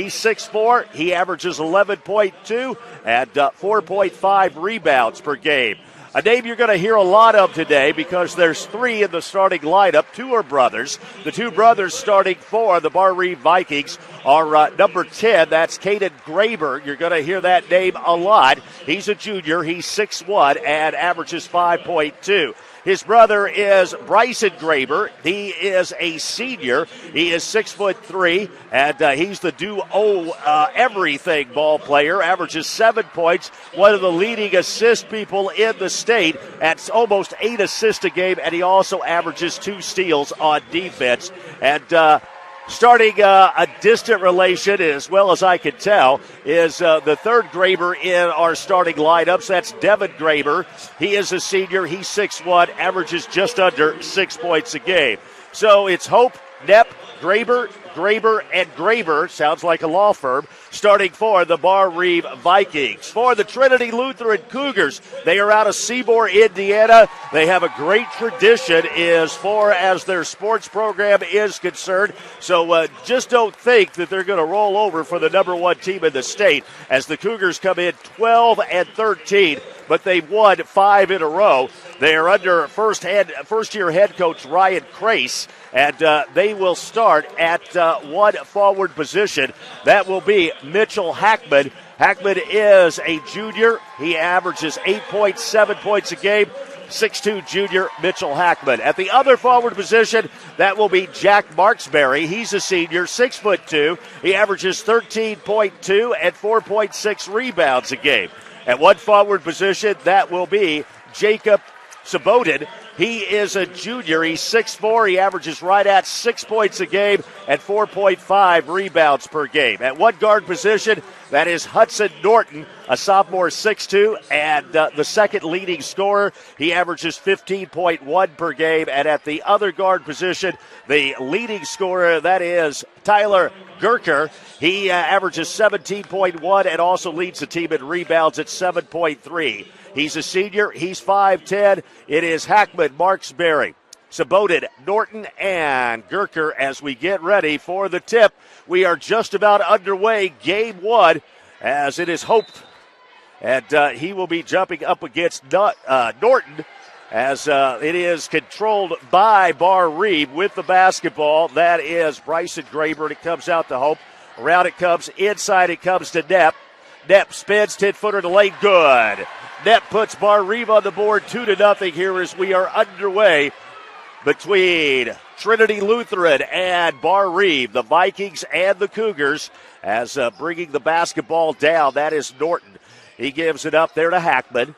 He's 6'4". He averages 11.2 and 4.5 rebounds per game. A name you're going to hear a lot of today because there's 3 in the starting lineup. 2 are brothers. The 2 brothers starting for the Barr-Reeve Vikings are number 10. That's Kaden Graber. You're going to hear that name a lot. He's a junior. He's 6'1" and averages 5.2. His brother is Bryson Graber. He is a senior. He is 6'3", and he's the do-everything ball player. Averages 7 points. One of the leading assist people in the state at almost 8 assists a game, and he also averages 2 steals on defense. And starting a distant relation, as well as I can tell, is the third Graber in our starting lineups. That's Devin Graber. He is a senior. He's 6'1", averages just under 6 points a game. So it's Hope, Knepp, Graber, and Graber, sounds like a law firm, starting for the Barr-Reeve Vikings. For the Trinity Lutheran Cougars, they are out of Seymour, Indiana. They have a great tradition as far as their sports program is concerned. So just don't think that they're going to roll over for the number 1 team in the state as the Cougars come in 12-13, but they've won 5 in a row. They are under first-year head coach Ryan Crace, and they will start at one forward position. That will be Mitchell Hackman. Hackman is a junior. He averages 8.7 points a game. 6'2" junior Mitchell Hackman. At the other forward position, that will be Jack Marksberry. He's a senior, 6'2". He averages 13.2 and 4.6 rebounds a game. At one forward position, that will be Jacob Sabotin. He is a junior. He's 6'4". He averages right at 6 points a game and 4.5 rebounds per game. At one guard position, that is Hudson Norton, a sophomore, 6'2", and the second leading scorer. He averages 15.1 per game. And at the other guard position, the leading scorer, that is Tyler Gerker. He averages 17.1 and also leads the team in rebounds at 7.3. He's a senior. He's 5'10". It is Hackman, Marksberry, Sabotin, Norton, and Gerker as we get ready for the tip. We are just about underway, game 1, as it is Hope. And he will be jumping up against Norton as it is controlled by Barr-Reeve with the basketball. That is Bryson Graber, and it comes out to Hope. Around it comes, inside it comes to Knepp. Knepp spins, 10-footer to lane, good. Knepp puts Barr-Reeve on the board 2-0 here as we are underway between Trinity Lutheran and Barr-Reeve, the Vikings and the Cougars, as bringing the basketball down. That is Norton. He gives it up there to Hackman.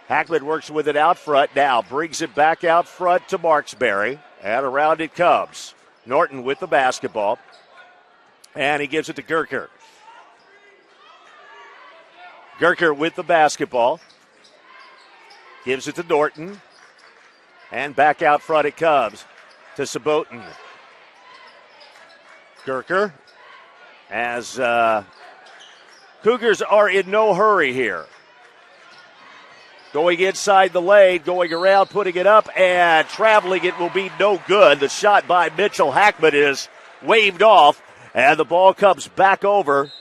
Hackman works with it out front now, brings it back out front to Marksberry, and around it comes. Norton with the basketball, and he gives it to Gerker. Gerker with the basketball. Gives it to Norton. And back out front it comes to Sabotin. Gerker, as Cougars are in no hurry here. Going inside the lane, going around, putting it up, and traveling it will be no good. The shot by Mitchell Hackman is waved off, and the ball comes back over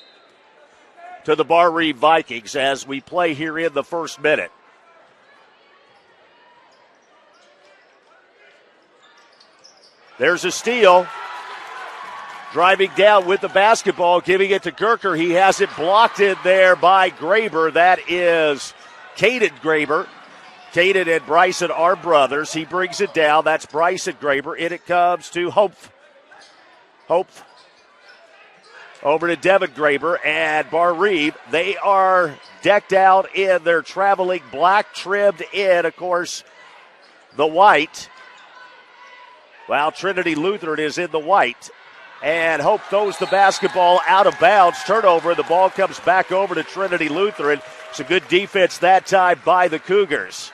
to the Barr-Reeve Vikings as we play here in the first minute. There's a steal. Driving down with the basketball, giving it to Gerker. He has it blocked in there by Graber. That is Kaden Graber. Kaden and Bryson are brothers. He brings it down. That's Bryson Graber. In it comes to Hope. Over to Devin Graber and Barr-Reeve. They are decked out in their traveling black, trimmed in, of course, the white. While Trinity Lutheran is in the white. And Hope throws the basketball out of bounds. Turnover. The ball comes back over to Trinity Lutheran. It's a good defense that time by the Cougars.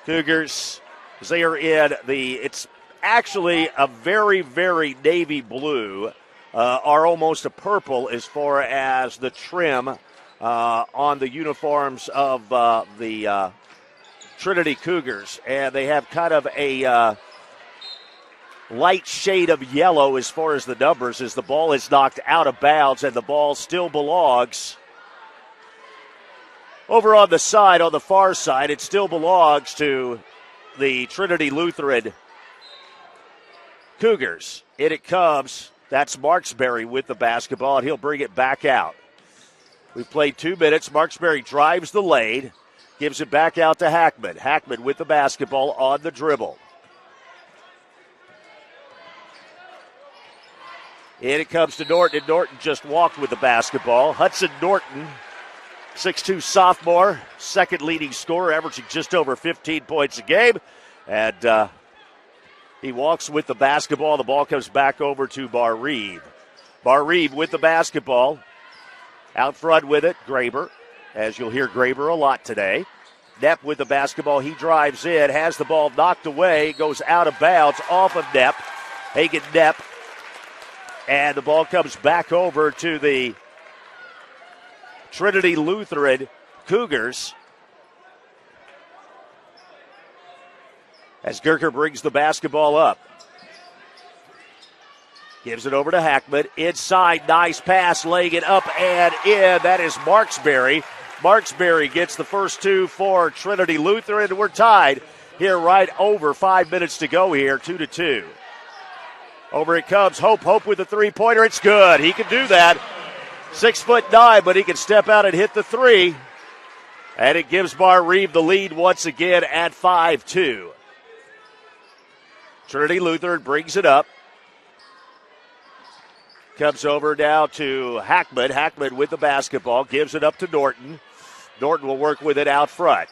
Cougars, they are in it's actually a very, very navy blue, are almost a purple as far as the trim on the uniforms of the Trinity Cougars. And they have kind of a light shade of yellow as far as the numbers as the ball is knocked out of bounds, and the ball still belongs over on the side, on the far side. It still belongs to the Trinity Lutheran Cougars. In it comes. That's Marksberry with the basketball, and he'll bring it back out. We've played 2 minutes. Marksberry drives the lane, gives it back out to Hackman. Hackman with the basketball on the dribble. In it comes to Norton, and Norton just walked with the basketball. Hudson Norton, 6'2 sophomore, second leading scorer, averaging just over 15 points a game. And he walks with the basketball. The ball comes back over to Barr-Reeve. Barr-Reeve with the basketball. Out front with it, Graber, as you'll hear Graber a lot today. Knepp with the basketball. He drives in, has the ball knocked away, goes out of bounds off of Knepp. Hagen Knepp. And the ball comes back over to the Trinity Lutheran Cougars as Gerker brings the basketball up. Gives it over to Hackman. Inside, nice pass, laying it up and in. That is Marksberry. Marksberry gets the first 2 for Trinity Lutheran. We're tied here right over 5 minutes to go here, 2-2. Over it comes. Hope with the three-pointer. It's good. He can do that. 6'9", but he can step out and hit the three. And it gives Barr-Reeve the lead once again at 5-2. Trinity Lutheran brings it up. Comes over now to Hackman. Hackman with the basketball. Gives it up to Norton. Norton will work with it out front.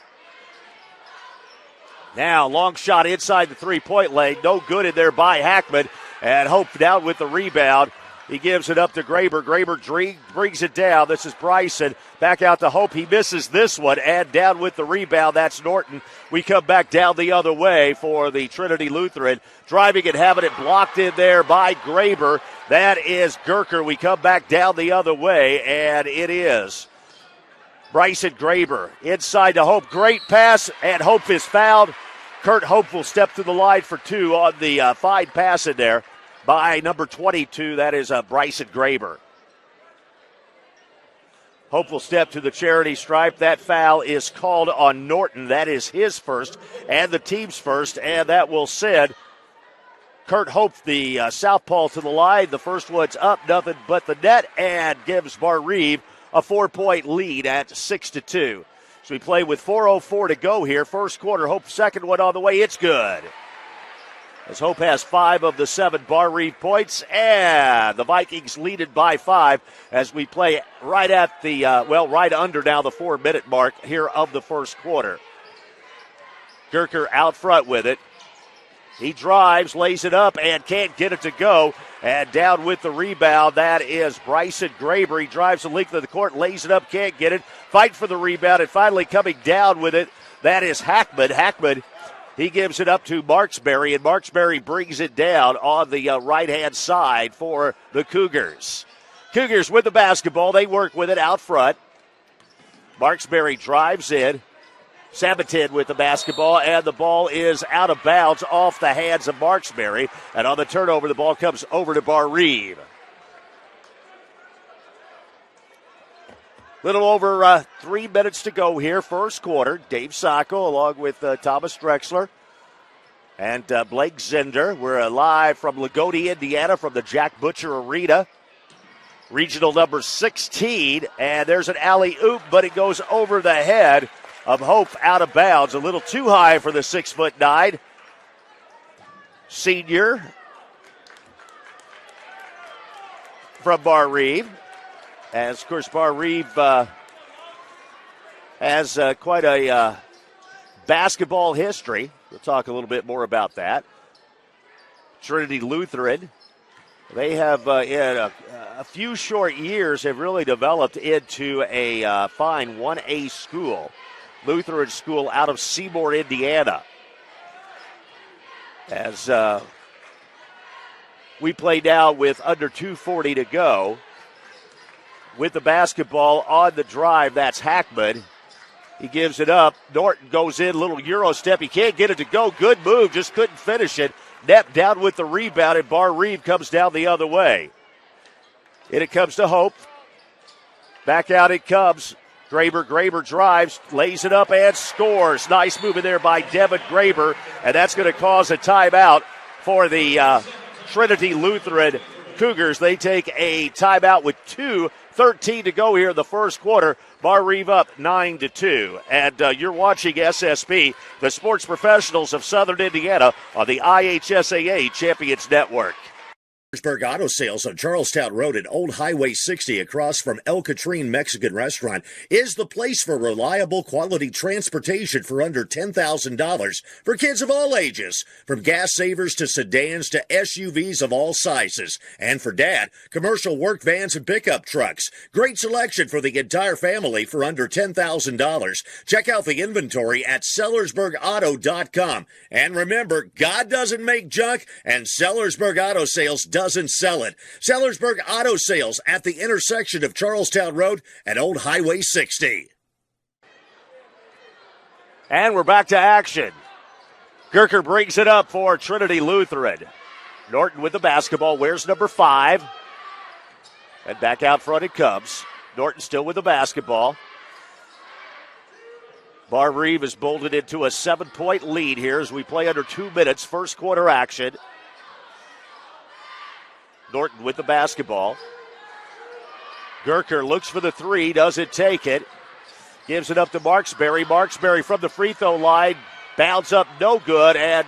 Now, long shot inside the three-point lane. No good in there by Hackman. And Hope down with the rebound. He gives it up to Graber. Graber brings it down. This is Bryson. Back out to Hope. He misses this one. And down with the rebound. That's Norton. We come back down the other way for the Trinity Lutheran. Driving and having it blocked in there by Graber. That is Gerker. We come back down the other way. And it is Bryson Graber inside to Hope. Great pass. And Hope is fouled. Kurt Hope will step to the line for 2 on the fine pass in there by number 22. That is Bryson Graber. Hope will step to the charity stripe. That foul is called on Norton. That is his first and the team's first, and that will send Kurt Hope, the southpaw, to the line. The first one's up, nothing but the net, and gives Barr-Reeve a 4-point lead at 6-2. So we play with 4:04 to go here. First quarter, Hope second one on the way. It's good. As Hope has 5 of the 7 Barr-Reeve points, and the Vikings lead it by 5 as we play right at the, right under now the 4-minute mark here of the first quarter. Gerker out front with it. He drives, lays it up, and can't get it to go. And down with the rebound, that is Bryson Graber. He drives the length of the court, lays it up, can't get it. Fight for the rebound, and finally coming down with it, that is Hackman. Hackman, he gives it up to Marksberry, and Marksberry brings it down on the right-hand side for the Cougars. Cougars with the basketball. They work with it out front. Marksberry drives in. Sabatin with the basketball, and the ball is out of bounds off the hands of Marksberry. And on the turnover, the ball comes over to Barr-Reeve. Little over 3 minutes to go here, first quarter. Dave Sacco along with Thomas Drexler and Blake Zender. We're live from Loogootee, Indiana, from the Jack Butcher Arena. Regional number 16, and there's an alley-oop, but it goes over the head of Hope out of bounds. A little too high for the 6'9" senior from Barr-Reeve. As, of course, Barr-Reeve has quite a basketball history. We'll talk a little bit more about that. Trinity Lutheran, they have, in a few short years, have really developed into a fine 1A school. Lutheran school out of Seymour, Indiana. As we play now with under 2:40 to go. With the basketball on the drive, that's Hackman. He gives it up. Norton goes in, little Euro step. He can't get it to go. Good move, just couldn't finish it. Knepp down with the rebound, and Barr-Reeve comes down the other way. And it comes to Hope. Back out it comes. Graber drives, lays it up, and scores. Nice move in there by Devin Graber, and that's going to cause a timeout for the Trinity Lutheran Cougars. They take a timeout with 2:13 to go here in the first quarter. Barr-Reeve up 9-2. And you're watching SSP, the Sports Professionals of Southern Indiana, on the IHSAA Champions Network. Pittsburgh Auto Sales on Charlestown Road and Old Highway 60 across from El Catrine Mexican Restaurant is the place for reliable quality transportation for under $10,000 for kids of all ages, from gas savers to sedans to SUVs of all sizes. And for dad, commercial work vans and pickup trucks. Great selection for the entire family for under $10,000. Check out the inventory at SellersburgAuto.com. And remember, God doesn't make junk, and Sellersburg Auto Sales doesn't sell it. Sellersburg Auto Sales at the intersection of Charlestown Road and Old Highway 60. And we're back to action. Gerker brings it up for Trinity Lutheran. Norton with the basketball. Where's number 5? And back out front it comes. Norton still with the basketball. Barr-Reeve has bolted into a 7-point lead here as we play under 2 minutes. First quarter action. Norton with the basketball. Gerker looks for the 3, doesn't take it. Gives it up to Marksberry. Marksberry from the free throw line. Bounds up, no good. And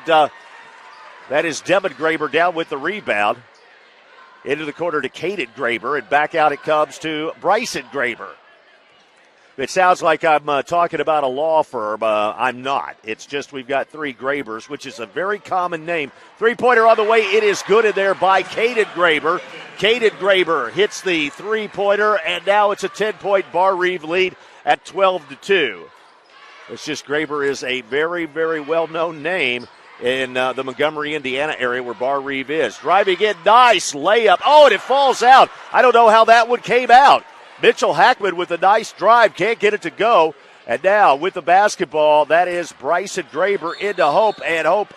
that is Devin Graber down with the rebound. Into the corner to Kaden Graber. And back out it comes to Bryson Graber. It sounds like I'm talking about a law firm. I'm not. It's just we've got 3 Grabers, which is a very common name. Three-pointer on the way. It is good in there by Kaden Graber. Kaden Graber hits the three-pointer, and now it's a 10-point Barr-Reeve lead at 12-2. It's just Graber is a very, very well-known name in the Montgomery, Indiana area where Barr-Reeve is. Driving in, nice layup. Oh, and it falls out. I don't know how that one came out. Mitchell Hackman with a nice drive, can't get it to go. And now with the basketball, that is Bryson Graber into Hope, and Hope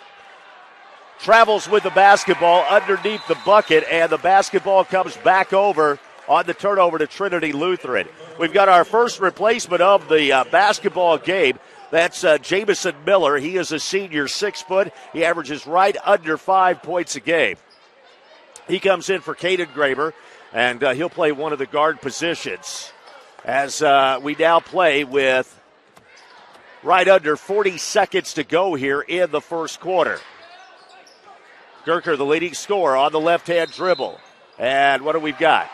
travels with the basketball underneath the bucket, and the basketball comes back over on the turnover to Trinity Lutheran. We've got our first replacement of the basketball game. That's Jamison Miller. He is a senior, 6 foot. He averages right under 5 points a game. He comes in for Kaden Graber. And he'll play one of the guard positions as we now play with right under 40 seconds to go here in the first quarter. Gerker, the leading scorer, on the left-hand dribble. And what do we got?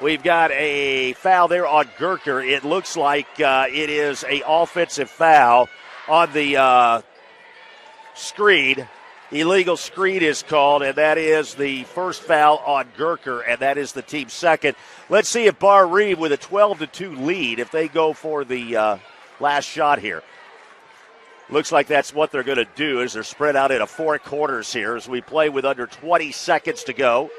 We've got a foul there on Gerker. It looks like it is an offensive foul on the screen. Illegal screen is called, and that is the first foul on Gerker, and that is the team's second. Let's see if Barr-Reeve with a 12-2 lead, if they go for the last shot here. Looks like that's what they're going to do as they're spread out into 4 quarters here as we play with under 20 seconds to go.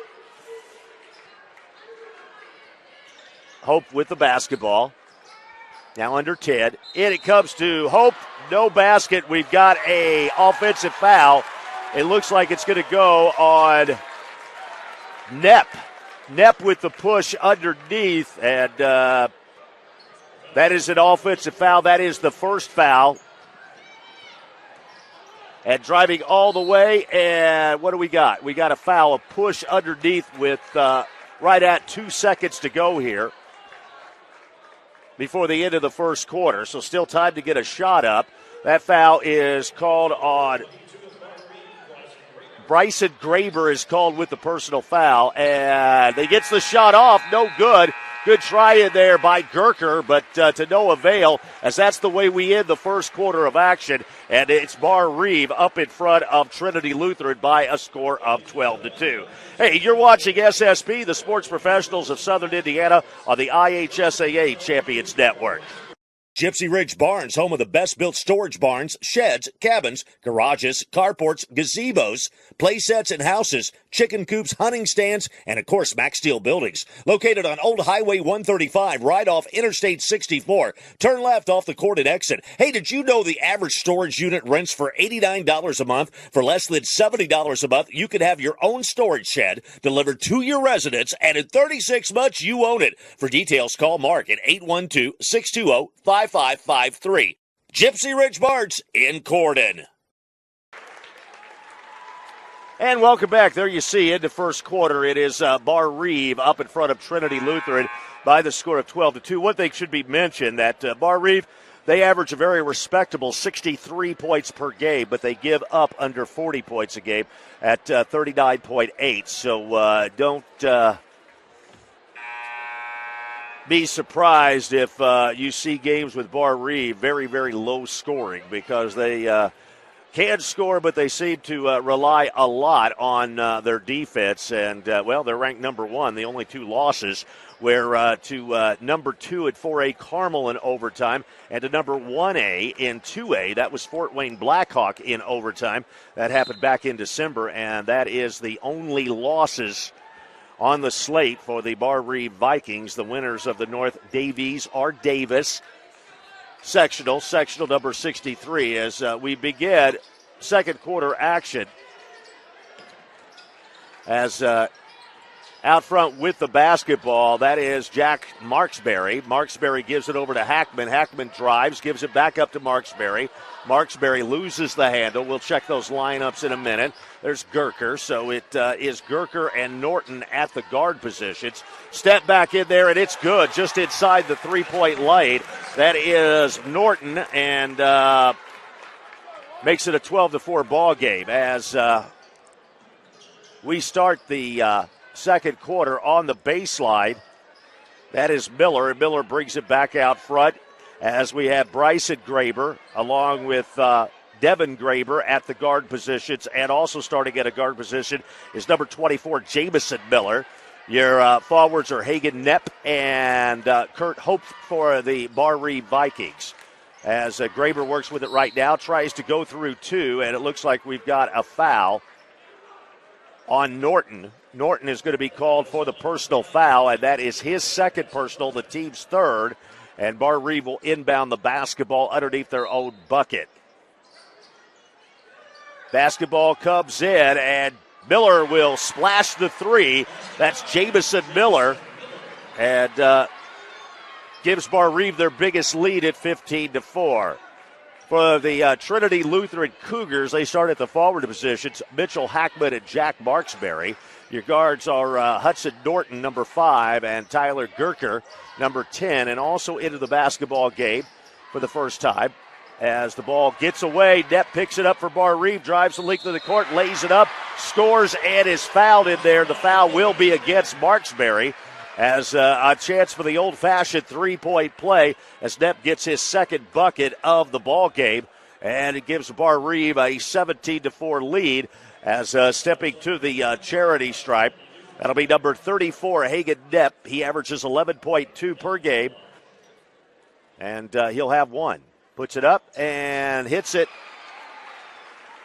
Hope with the basketball. Now under 10. In it comes to Hope. No basket. We've got a offensive foul. It looks like it's going to go on Knepp. Knepp with the push underneath, and that is an offensive foul. That is the first foul. And driving all the way, and what do we got? We got a foul, a push underneath with right at 2 seconds to go here before the end of the first quarter. So still time to get a shot up. That foul is called on Bryson Graber is called with the personal foul, and he gets the shot off. No good. Good try in there by Gerker, but to no avail, as that's the way we end the first quarter of action, and it's Barr-Reeve up in front of Trinity Lutheran by a score of 12-2. Hey, you're watching SSP, the Sports Professionals of Southern Indiana, on the IHSAA Champions Network. Gypsy Ridge Barns, home of the best-built storage barns, sheds, cabins, garages, carports, gazebos, play sets and houses, chicken coops, hunting stands, and, of course, Max Steel buildings. Located on Old Highway 135, right off Interstate 64. Turn left off the Cordon exit. Hey, did you know the average storage unit rents for $89 a month? For less than $70 a month, you can have your own storage shed delivered to your residence, and in 36 months, you own it. For details, call Mark at 812-620-5553. Gypsy Ridge Barns in Cordon. And welcome back. There you see in the first quarter, it is Barr-Reeve up in front of Trinity Lutheran by the score of 12-2. One thing should be mentioned that Barr-Reeve, they average a very respectable 63 points per game, but they give up under 40 points a game at 39.8. So don't be surprised if you see games with Barr-Reeve very, very low scoring, because they can score, but they seem to rely a lot on their defense. And, well, they're ranked number 1. The only 2 losses were to number 2 at 4A Carmel in overtime and to number 1A in 2A. That was Fort Wayne Blackhawk in overtime. That happened back in December, and that is the only losses on the slate for the Barr-Reeve Vikings. The winners of the North Davies are Davis sectional number 63, as we begin second quarter action. As out front with the basketball, that is Jack Marksberry. Marksberry gives it over to Hackman. Hackman drives, gives it back up to Marksberry. Marksberry loses the handle. We'll check those lineups in a minute. There's Gerker, so it is Gerker and Norton at the guard positions. Step back in there, and it's good, just inside the three-point line. That is Norton, and makes it a 12-4 ball game as we start the second quarter on the baseline. That is Miller, and Miller brings it back out front as we have Bryson Graber along with Devin Graber at the guard positions, and also starting at a guard position is number 24, Jamison Miller. Your forwards are Hagen Knepp and Kurt Hope for the Barr-Reeve Vikings. As Graber works with it right now, tries to go through 2, and it looks like we've got a foul on Norton. Norton is going to be called for the personal foul, and that is his second personal, the team's third, and Barr-Reeve will inbound the basketball underneath their own bucket. Basketball comes in, and Miller will splash the 3. That's Jamison Miller, and gives Barr-Reeve their biggest lead at 15-4. For the Trinity Lutheran Cougars, they start at the forward positions, Mitchell Hackman and Jack Marksberry. Your guards are Hudson Norton, number 5, and Tyler Gerker, number 10, and also into the basketball game for the first time. As the ball gets away, Knepp picks it up for Barr-Reeve, drives the length of the court, lays it up, scores, and is fouled in there. The foul will be against Marksberry, as a chance for the old-fashioned three-point play as Knepp gets his second bucket of the ball game, and it gives Barr-Reeve a 17-4 lead as stepping to the charity stripe. That'll be number 34, Hagen Knepp. He averages 11.2 per game, and he'll have 1. Puts it up and hits it.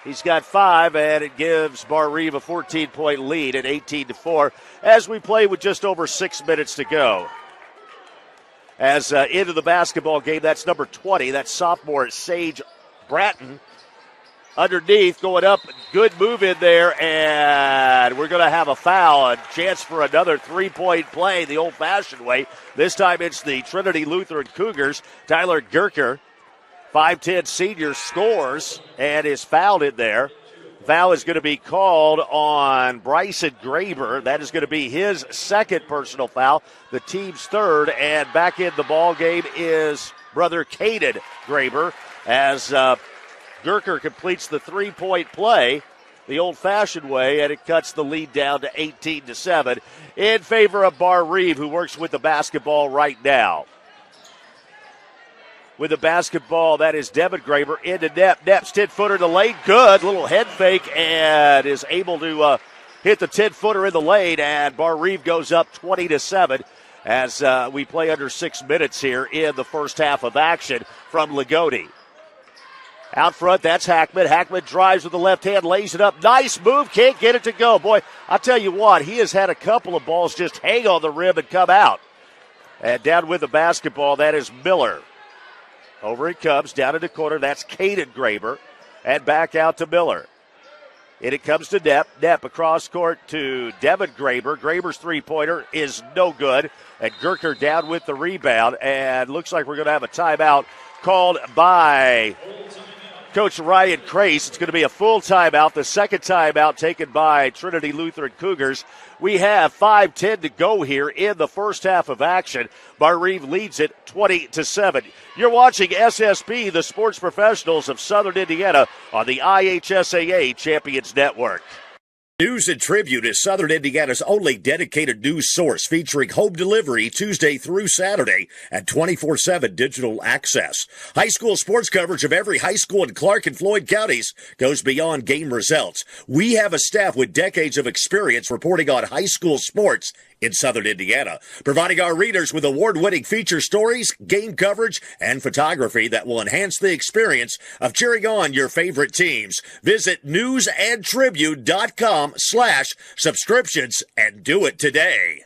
He's got 5, and it gives Barr-Reeve a 14-point lead at 18-4 as we play with just over 6 minutes to go. As into the basketball game, that's number 20. That's sophomore Sage Bratton. Underneath, going up, good move in there, and we're going to have a foul, a chance for another three-point play the old-fashioned way. This time it's the Trinity Lutheran Cougars. Tyler Gerker, 5'10 senior, scores and is fouled in there. Foul is going to be called on Bryson Graber. That is going to be his second personal foul, the team's third, and back in the ball game is brother Kaden Graber as Gerker completes the three-point play the old-fashioned way, and it cuts the lead down to 18-7 in favor of Barr-Reeve, who works with the basketball right now. With the basketball, that is Devin Graber into Knepp. Knepp's 10-footer in the lane. Good. Little head fake and is able to hit the 10-footer in the lane. And Barr-Reeve goes up 20-7 as we play under 6 minutes here in the first half of action from Loogootee. Out front, that's Hackman. Hackman drives with the left hand, lays it up. Nice move, can't get it to go. Boy, I'll tell you what, he has had a couple of balls just hang on the rim and come out. And down with the basketball, that is Miller. Over it comes, down in the corner, that's Kaden Graber. And back out to Miller. And it comes to Depp. Depp across court to Devin Graber. Graber's three-pointer is no good. And Gerker down with the rebound. And looks like we're going to have a timeout called by Coach Ryan Crace. It's going to be a full timeout. The second timeout taken by Trinity Lutheran Cougars. We have 5:10 to go here in the first half of action. Barr-Reeve leads it 20-7. You're watching SSP, the sports professionals of Southern Indiana, on the IHSAA Champions Network. News and Tribute is Southern Indiana's only dedicated news source, featuring home delivery Tuesday through Saturday and 24/7 digital access. High school sports coverage of every high school in Clark and Floyd counties goes beyond game results. We have a staff with decades of experience reporting on high school sports in Southern Indiana, providing our readers with award-winning feature stories, game coverage, and photography that will enhance the experience of cheering on your favorite teams. Visit newsandtribute.com/subscriptions and do it today.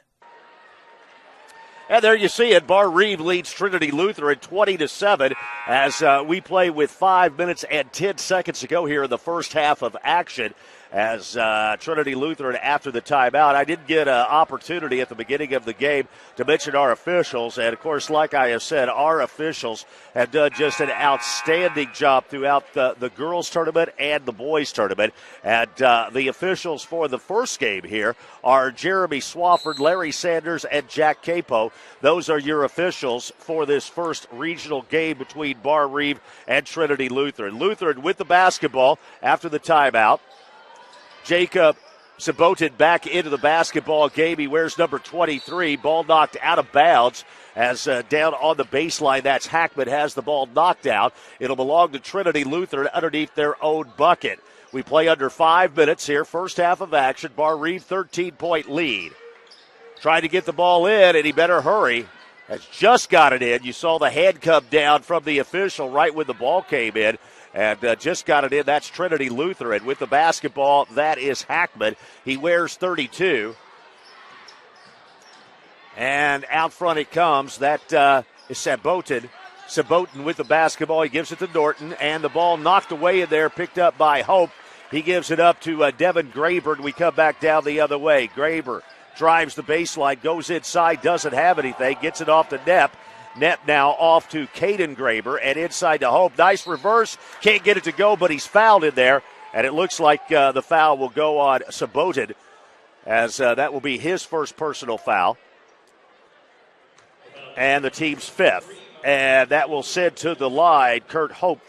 And there you see it. Barr-Reeve leads Trinity Lutheran 20-7 as we play with 5 minutes and 10 seconds to go here in the first half of action. As Trinity Lutheran after the timeout. I did get an opportunity at the beginning of the game to mention our officials. And, of course, like I have said, our officials have done just an outstanding job throughout the girls' tournament and the boys' tournament. And the officials for the first game here are Jeremy Swafford, Larry Sanders, and Jack Capo. Those are your officials for this first regional game between Barr-Reeve and Trinity Lutheran. Lutheran with the basketball after the timeout. Jacob Sabotin back into the basketball game. He wears number 23. Ball knocked out of bounds as down on the baseline. That's Hackman has the ball knocked out. It'll belong to Trinity Lutheran underneath their own bucket. We play under 5 minutes here. First half of action. Barr-Reeve 13-point lead. Trying to get the ball in, and he better hurry. Has just got it in. You saw the hand come down from the official right when the ball came in. And just got it in. That's Trinity Lutheran. With the basketball, that is Hackman. He wears 32. And out front it comes. That is Sabotin. Sabotin with the basketball. He gives it to Norton. And the ball knocked away in there, picked up by Hope. He gives it up to Devin Graber, and we come back down the other way. Graber drives the baseline, goes inside, doesn't have anything, gets it off to Nepp. Net now off to Kaden Graber and inside to Hope. Nice reverse. Can't get it to go, but he's fouled in there. And it looks like the foul will go on Sabotin as that will be his first personal foul. And the team's fifth. And that will send to the line Kurt Hope,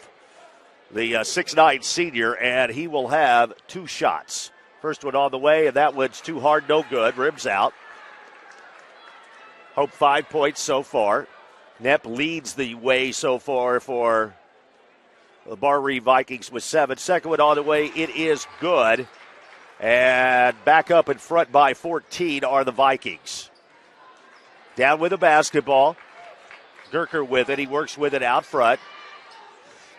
the 6'9 senior, and he will have 2 shots. First one on the way, and that one's too hard, no good. Rims out. Hope 5 points so far. Nepp leads the way so far for the Barr-Reeve Vikings with 7. Second one on the way. It is good. And back up in front by 14 are the Vikings. Down with the basketball. Gerker with it. He works with it out front.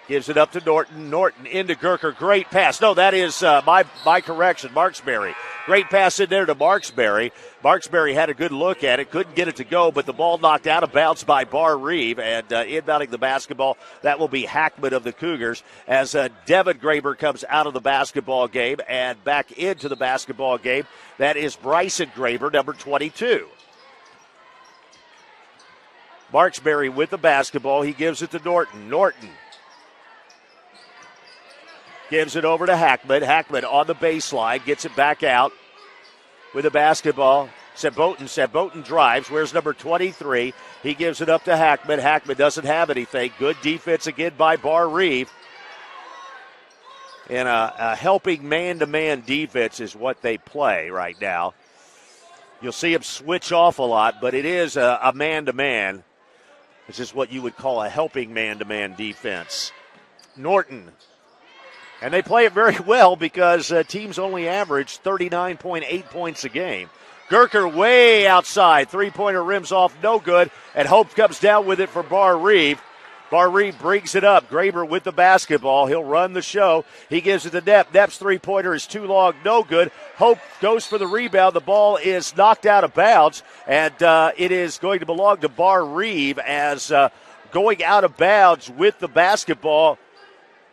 Gives it up to Norton. Norton into Gerker. Great pass. No, that is my correction. Marksberry. Great pass in there to Marksberry. Marksberry had a good look at it. Couldn't get it to go, but the ball knocked out of bounds by Barr-Reeve. And inbounding the basketball, that will be Hackman of the Cougars as Devin Graber comes out of the basketball game and back into the basketball game. That is Bryson Graber, number 22. Marksberry with the basketball. He gives it to Norton. Norton gives it over to Hackman. Hackman on the baseline. Gets it back out with the basketball. Sabotin drives. Where's number 23? He gives it up to Hackman. Hackman doesn't have anything. Good defense again by Barr-Reeve. And a helping man-to-man defense is what they play right now. You'll see him switch off a lot, but it is a man-to-man. This is what you would call a helping man-to-man defense. Norton And they play it very well because teams only average 39.8 points a game. Gerker way outside. Three-pointer rims off, no good. And Hope comes down with it for Barr-Reeve. Barr-Reeve brings it up. Graber with the basketball. He'll run the show. He gives it to Knepp. Knepp's three-pointer is too long, no good. Hope goes for the rebound. The ball is knocked out of bounds, and it is going to belong to Barr-Reeve as going out of bounds with the basketball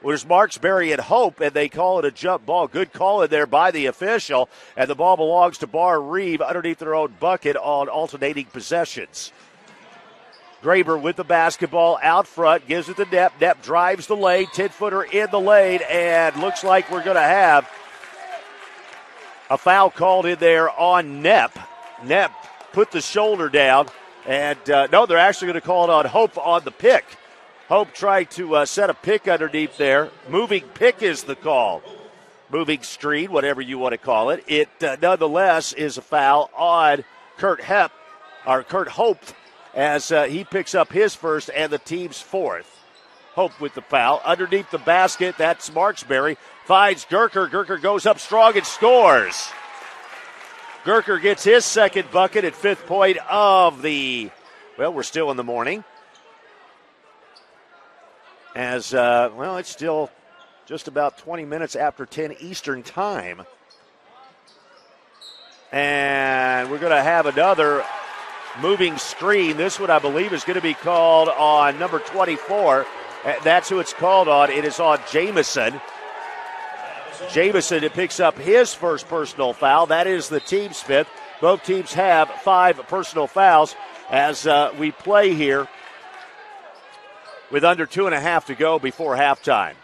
was Marksberry and Hope, and they call it a jump ball. Good call in there by the official, and the ball belongs to Barr-Reeve underneath their own bucket on alternating possessions. Graber with the basketball out front, gives it to Knepp. Knepp drives the lane, 10-footer in the lane, and looks like we're going to have a foul called in there on Knepp. Knepp put the shoulder down, and no, they're actually going to call it on Hope on the pick. Hope tried to set a pick underneath there. Moving pick is the call. Moving screen, whatever you want to call it. It nonetheless is a foul on Kurt Hope, as he picks up his first and the team's fourth. Hope with the foul. Underneath the basket, that's Marksberry. Finds Gerker. Gerker goes up strong and scores. Gerker gets his second bucket at 5th point of we're still in the morning. As, it's still just about 20 minutes after 10 Eastern time. And we're going to have another moving screen. This one, I believe, is going to be called on number 24. That's who it's called on. It is on Jamison. Jamison, it picks up his first personal foul. That is the team's fifth. Both teams have 5 personal fouls as we play here with under 2.5 to go before halftime.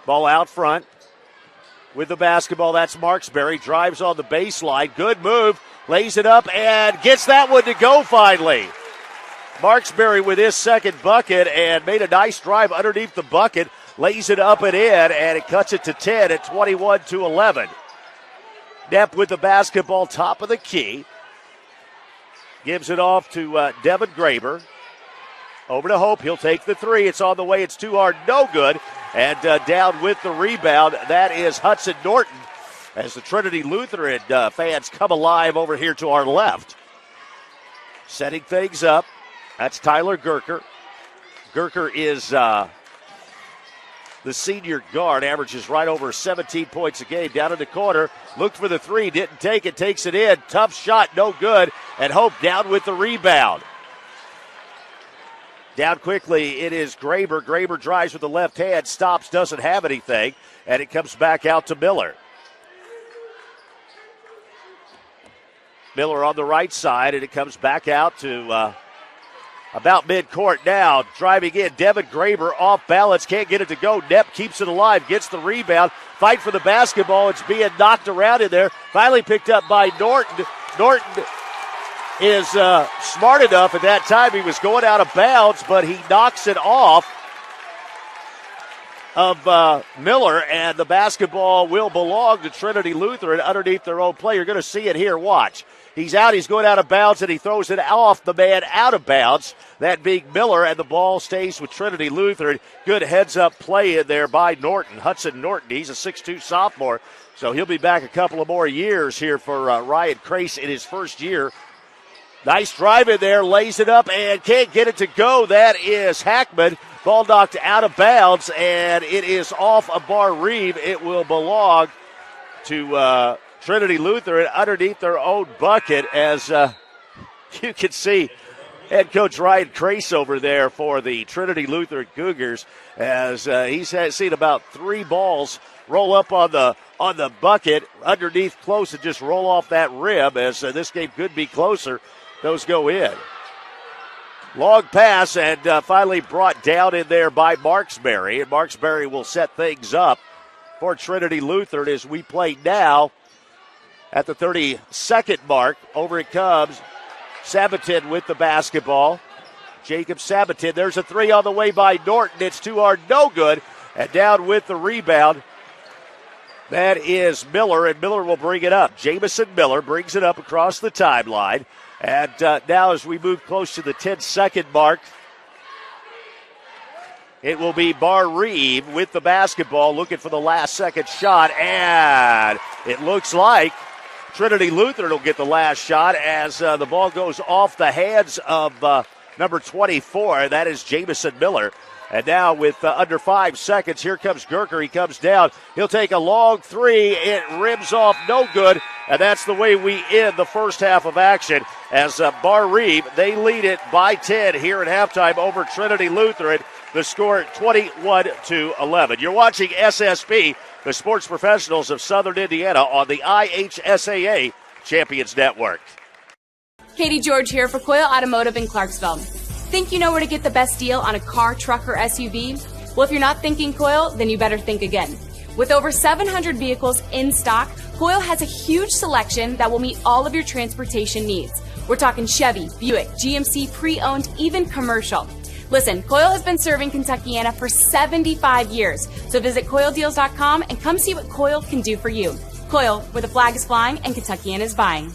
Ball out front with the basketball. That's Marksberry. Drives on the baseline. Good move. Lays it up and gets that one to go finally. Marksberry with his second bucket and made a nice drive underneath the bucket. Lays it up and in, and it cuts it to 10 at 21-11. Knepp with the basketball, top of the key. Gives it off to Devin Graber. Over to Hope. He'll take the three. It's on the way. It's too hard. No good. And down with the rebound, that is Hudson Norton, as the Trinity Lutheran fans come alive over here to our left. Setting things up. That's Tyler Gerker. Gerker is the senior guard, averages right over 17 points a game. Down in the corner, looked for the three, didn't take it, takes it in. Tough shot, no good. And Hope down with the rebound. Down quickly, it is Graber. Graber drives with the left hand, stops, doesn't have anything, and it comes back out to Miller. Miller on the right side, and it comes back out to about midcourt now. Driving in, Devin Graber off balance, can't get it to go. Knepp keeps it alive, gets the rebound. Fight for the basketball. It's being knocked around in there. Finally picked up by Norton. Norton is smart enough at that time. He was going out of bounds, but he knocks it off of Miller, and the basketball will belong to Trinity Lutheran underneath their own play. You're going to see it here. Watch. He's out. He's going out of bounds, and he throws it off the man out of bounds, that being Miller, and the ball stays with Trinity Lutheran. Good heads-up play in there by Norton. Hudson Norton, he's a 6'2 sophomore, so he'll be back a couple of more years here for Ryan Crace in his first year. Nice drive in there, lays it up, and can't get it to go. That is Hackman. Ball knocked out of bounds, and it is off of Barr-Reeve. It will belong to Trinity Lutheran underneath their own bucket, as you can see head coach Ryan Crace over there for the Trinity Lutheran Cougars, as he's seen about 3 balls roll up on the bucket underneath close and just roll off that rim, as this game could be closer. Those go in. Long pass, and finally brought down in there by Marksberry, and Marksberry will set things up for Trinity Lutheran as we play now at the 32nd mark. Over it comes Sabatin with the basketball. Jacob Sabatin. There's a three on the way by Norton. It's too hard, no good. And down with the rebound, that is Miller, and Miller will bring it up. Jamison Miller brings it up across the timeline. And now as we move close to the 10-second mark, It will be Barr-Reeve with the basketball, looking for the last second shot, and it looks like Trinity Lutheran will get the last shot as the ball goes off the hands of number 24. That is Jamison Miller. And now with under 5 seconds, here comes Gerker. He comes down. He'll take a long three. It rims off, no good. And that's the way we end the first half of action as Barr-Reeve, they lead it by 10 here at halftime over Trinity Lutheran. The score 21-11. You're watching SSP, the Sports Professionals of Southern Indiana, on the IHSAA Champions Network. Katie George here for Coyle Automotive in Clarksville. Think you know where to get the best deal on a car, truck, or SUV? Well, if you're not thinking Coyle, then you better think again. With over 700 vehicles in stock, Coyle has a huge selection that will meet all of your transportation needs. We're talking Chevy, Buick, GMC, pre-owned, even commercial. Listen, Coyle has been serving Kentuckiana for 75 years, so visit CoyleDeals.com and come see what Coyle can do for you. Coyle, where the flag is flying and Kentuckiana is buying.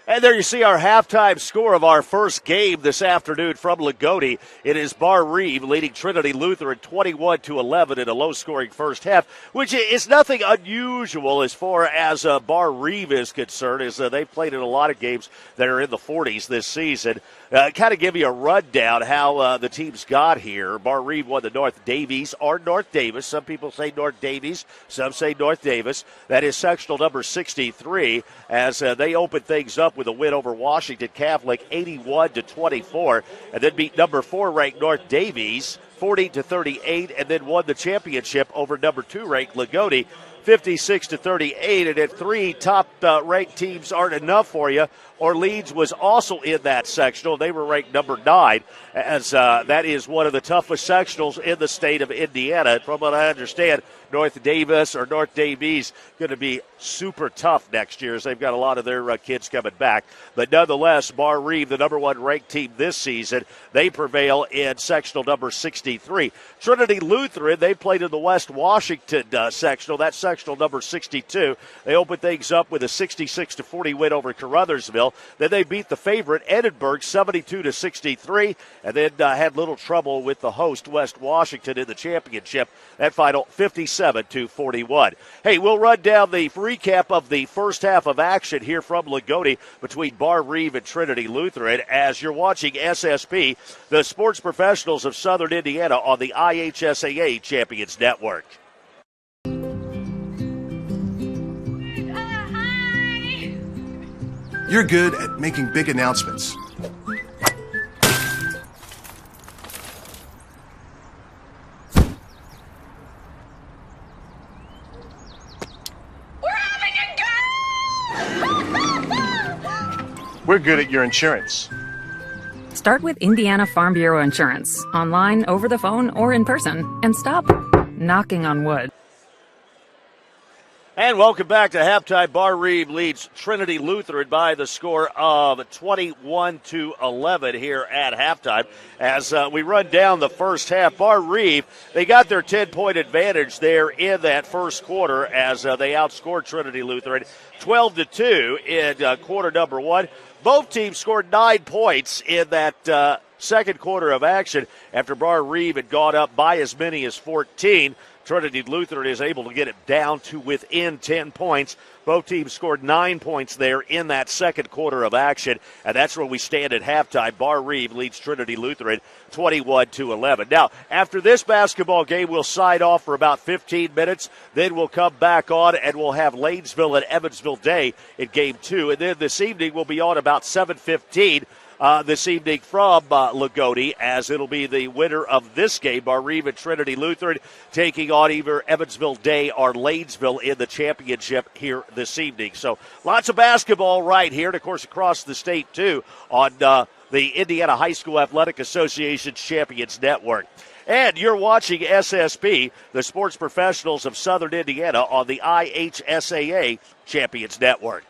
And there you see our halftime score of our first game this afternoon from Loogootee. It is Barr-Reeve leading Trinity Lutheran 21-11 in a low-scoring first half, which is nothing unusual as far as Barr-Reeve is concerned, as they've played in a lot of games that are in the 40s this season. Kind of give you a rundown how the teams got here. Barr-Reeve won the North Davies or North Davis. Some people say North Davies, some say North Davis. That is sectional number 63 as they open things up with a win over Washington Catholic 81-24, and then beat number 4 ranked North Davies 40-38, and then won the championship over number 2 ranked Loogootee 56-38. And if 3 top ranked teams aren't enough for you, Orleans was also in that sectional. They were ranked number 9, as that is one of the toughest sectionals in the state of Indiana. And from what I understand, North Davis or North Davies going to be super tough next year as they've got a lot of their kids coming back. But nonetheless, Barr-Reeve, the number 1 ranked team this season, they prevail in sectional number 63. Trinity Lutheran, they played in the West Washington sectional. That's sectional number 62. They opened things up with a 66-40 win over Caruthersville. Then they beat the favorite Edinburgh 72-63, and then had little trouble with the host West Washington in the championship. That final 57-41. Hey, we'll run down the recap of the first half of action here from Loogootee between Barr-Reeve and Trinity Lutheran as you're watching SSP, the Sports Professionals of Southern Indiana, on the IHSAA Champions Network. You're good at making big announcements. We're good at your insurance. Start with Indiana Farm Bureau Insurance, online, over the phone, or in person, and stop knocking on wood. And welcome back to halftime. Barr-Reeve leads Trinity Lutheran by the score of 21-11 here at halftime. As we run down the first half, Barr-Reeve, they got their 10-point advantage there in that first quarter as they outscored Trinity Lutheran 12-2 in quarter number 1. Both teams scored 9 points in that second quarter of action after Barr-Reeve had gone up by as many as 14. Trinity Lutheran is able to get it down to within 10 points. Both teams scored 9 points there in that second quarter of action, and that's where we stand at halftime. Barr-Reeve leads Trinity Lutheran 21-11. Now, after this basketball game, we'll side off for about 15 minutes. Then we'll come back on, and we'll have Lanesville and Evansville Day in Game 2. And then this evening, we'll be on about 7:15. This evening from Loogootee, as it'll be the winner of this game, Barr-Reeve and Trinity Lutheran, taking on either Evansville Day or Lanesville in the championship here this evening. So lots of basketball right here, and of course across the state too, on the Indiana High School Athletic Association Champions Network. And you're watching SSP, the Sports Professionals of Southern Indiana, on the IHSAA Champions Network.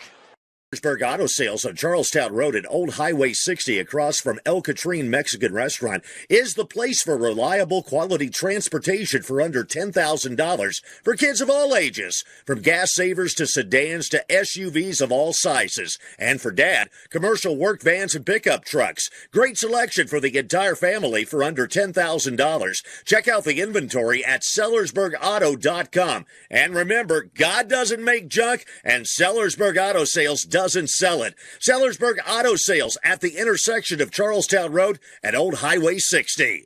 Sellersburg Auto Sales on Charlestown Road and Old Highway 60 across from El Catrine Mexican Restaurant is the place for reliable quality transportation for under $10,000 for kids of all ages, from gas savers to sedans to SUVs of all sizes. And for dad, commercial work vans and pickup trucks. Great selection for the entire family for under $10,000. Check out the inventory at SellersburgAuto.com. And remember, God doesn't make junk, and Sellersburg Auto Sales doesn't sell it. Sellersburg Auto Sales at the intersection of Charlestown Road and Old Highway 60.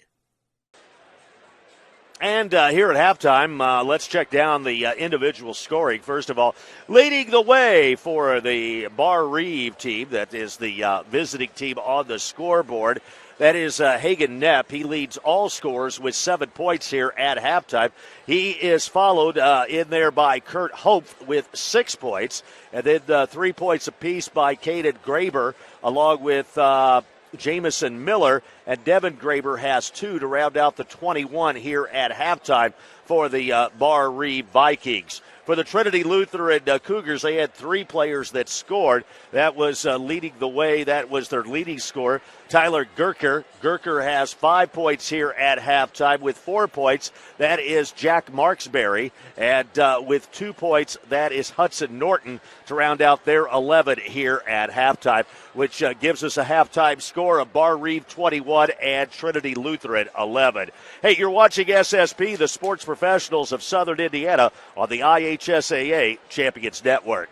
And here at halftime, let's check down the individual scoring. First of all, leading the way for the Barr-Reeve team, that is the visiting team on the scoreboard, that is Hagen Knepp. He leads all scorers with 7 points here at halftime. He is followed in there by Kurt Hope with 6 points. And then 3 points apiece by Kaden Graber, along with Jamison Miller. And Devin Graber has 2 to round out the 21 here at halftime for the Barr-Reeve Vikings. For the Trinity Lutheran Cougars, they had 3 players that scored. That was leading the way. That was their leading scorer, Tyler Gerker. Gerker has 5 points here at halftime. With 4 points, that is Jack Marksberry. And with 2 points, that is Hudson Norton to round out their 11 here at halftime, which gives us a halftime score of Barr-Reeve 21 and Trinity Lutheran 11. Hey, you're watching SSP, the Sports Professionals of Southern Indiana, on the IHSAA Champions Network.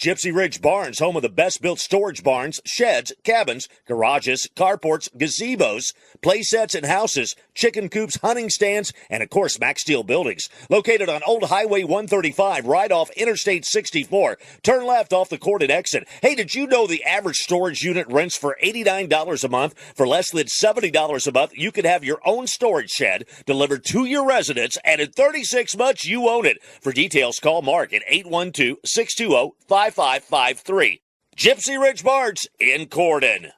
Gypsy Ridge Barns, home of the best-built storage barns, sheds, cabins, garages, carports, gazebos, play sets and houses, chicken coops, hunting stands, and, of course, Max Steel buildings. Located on Old Highway 135, right off Interstate 64. Turn left off the Cordon exit. Hey, did you know the average storage unit rents for $89 a month? For less than $70 a month, you can have your own storage shed delivered to your residence, and in 36 months, you own it. For details, call Mark at 812-620-5553. Gypsy Ridge Barns in Cordon.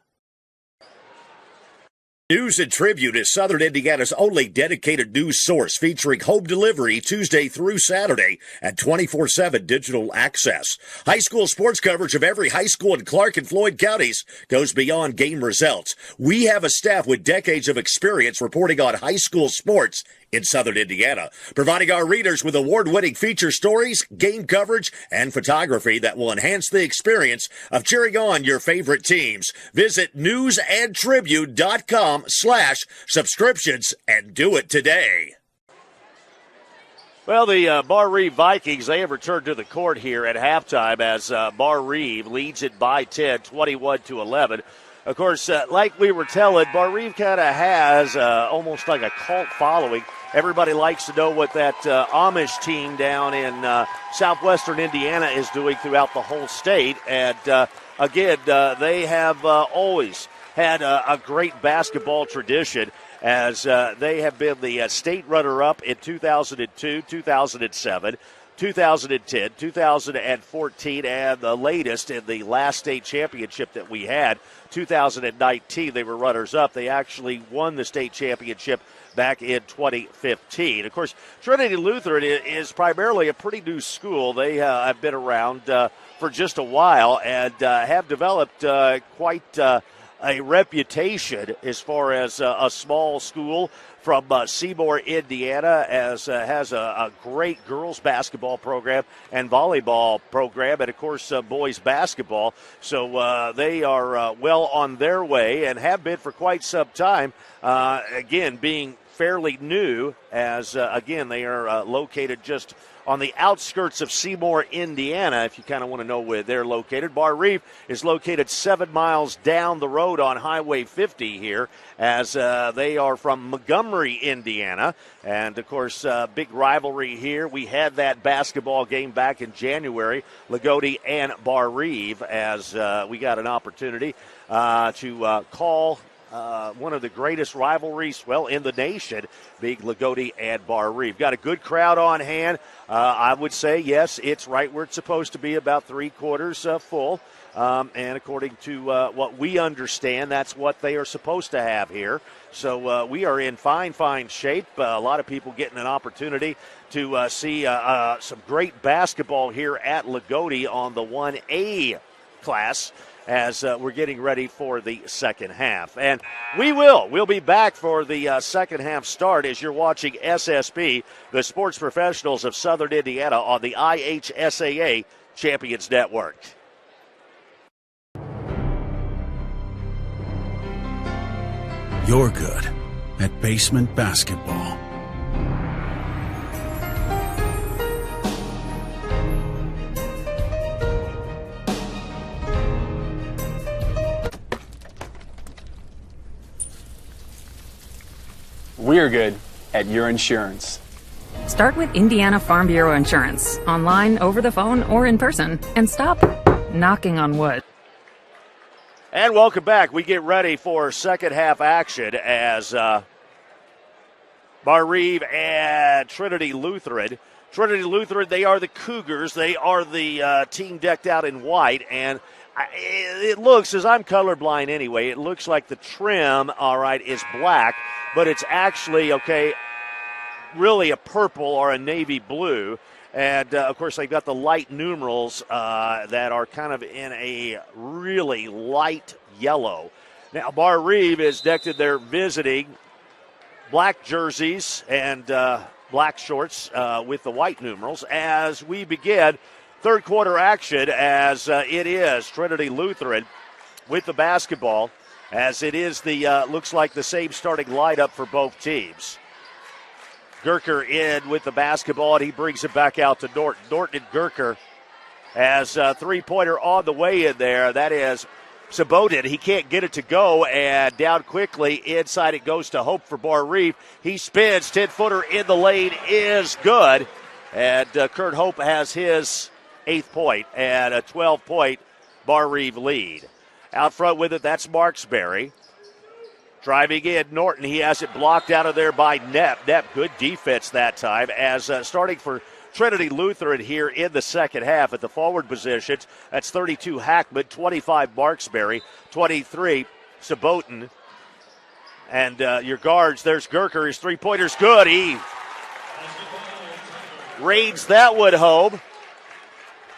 News and Tribute is Southern Indiana's only dedicated news source, featuring home delivery Tuesday through Saturday and 24/7 digital access. High school sports coverage of every high school in Clark and Floyd counties goes beyond game results. We have a staff with decades of experience reporting on high school sports in Southern Indiana, providing our readers with award-winning feature stories, game coverage, and photography that will enhance the experience of cheering on your favorite teams. Visit newsandtribute.com/subscriptions and do it today. Well, the Barr-Reeve Vikings, they have returned to the court here at halftime as Barr-Reeve leads it by 10, 21-11. Of course, like we were telling, Barr-Reeve kind of has almost like a cult following. Everybody likes to know what that Amish team down in southwestern Indiana is doing throughout the whole state. And, again, they have always had a great basketball tradition, as they have been the state runner-up in 2002, 2007, 2010, 2014, and the latest in the last state championship that we had, 2019. They were runners-up. They actually won the state championship back in 2015. Of course, Trinity Lutheran is primarily a pretty new school. They have been around for just a while and have developed quite a reputation as far as a small school from Seymour, Indiana, as has a great girls basketball program and volleyball program, and, of course, boys basketball. So they are well on their way and have been for quite some time, again, being fairly new, as, again, they are located just on the outskirts of Seymour, Indiana, if you kind of want to know where they're located. Barr-Reeve is located 7 miles down the road on Highway 50 here, as they are from Montgomery, Indiana. And, of course, big rivalry here. We had that basketball game back in January, Loogootee and Barr-Reeve, as we got an opportunity to call one of the greatest rivalries, well, in the nation, being Loogootee and Barr-Reeve. Got a good crowd on hand. I would say, yes, it's right where it's supposed to be, about 3/4 full. And according to what we understand, that's what they are supposed to have here. So we are in fine shape. A lot of people getting an opportunity to see some great basketball here at Loogootee on the 1A class as we're getting ready for the second half. And we'll be back for the second half start as you're watching SSP, the Sports Professionals of Southern Indiana, on the IHSAA Champions Network. You're good at basement basketball. We're good at your insurance. Start with Indiana Farm Bureau Insurance, online, over the phone, or in person, and stop knocking on wood. And welcome back. We get ready for second half action as Barr-Reeve and Trinity Lutheran. Trinity Lutheran, they are the Cougars. They are the team decked out in white, and it looks, as I'm colorblind anyway, it looks like the trim, all right, is black, but it's actually, really a purple or a navy blue. And, of course, they've got the light numerals that are kind of in a really light yellow. Now, Barr-Reeve is decked in their visiting black jerseys and black shorts with the white numerals as we begin third quarter action, as it is Trinity Lutheran with the basketball, as it is the looks like the same starting lineup for both teams. Gerker in with the basketball, and he brings it back out to Norton. Norton and Gerker as a three-pointer on the way in there. That is Sabotin. He can't get it to go, and down quickly inside it goes to Hope for Barr-Reeve. He spins, 10-footer in the lane is good, and Kurt Hope has his 8th point and a 12-point Barr-Reeve lead. Out front with it, that's Marksberry. Driving in, Norton, he has it blocked out of there by Knepp. Knepp, good defense that time, as starting for Trinity Lutheran here in the second half at the forward positions. That's 32 Hackman, 25 Marksberry, 23 Sabotin. And your guards, there's Gerker, his three-pointer's good. He rains that one home.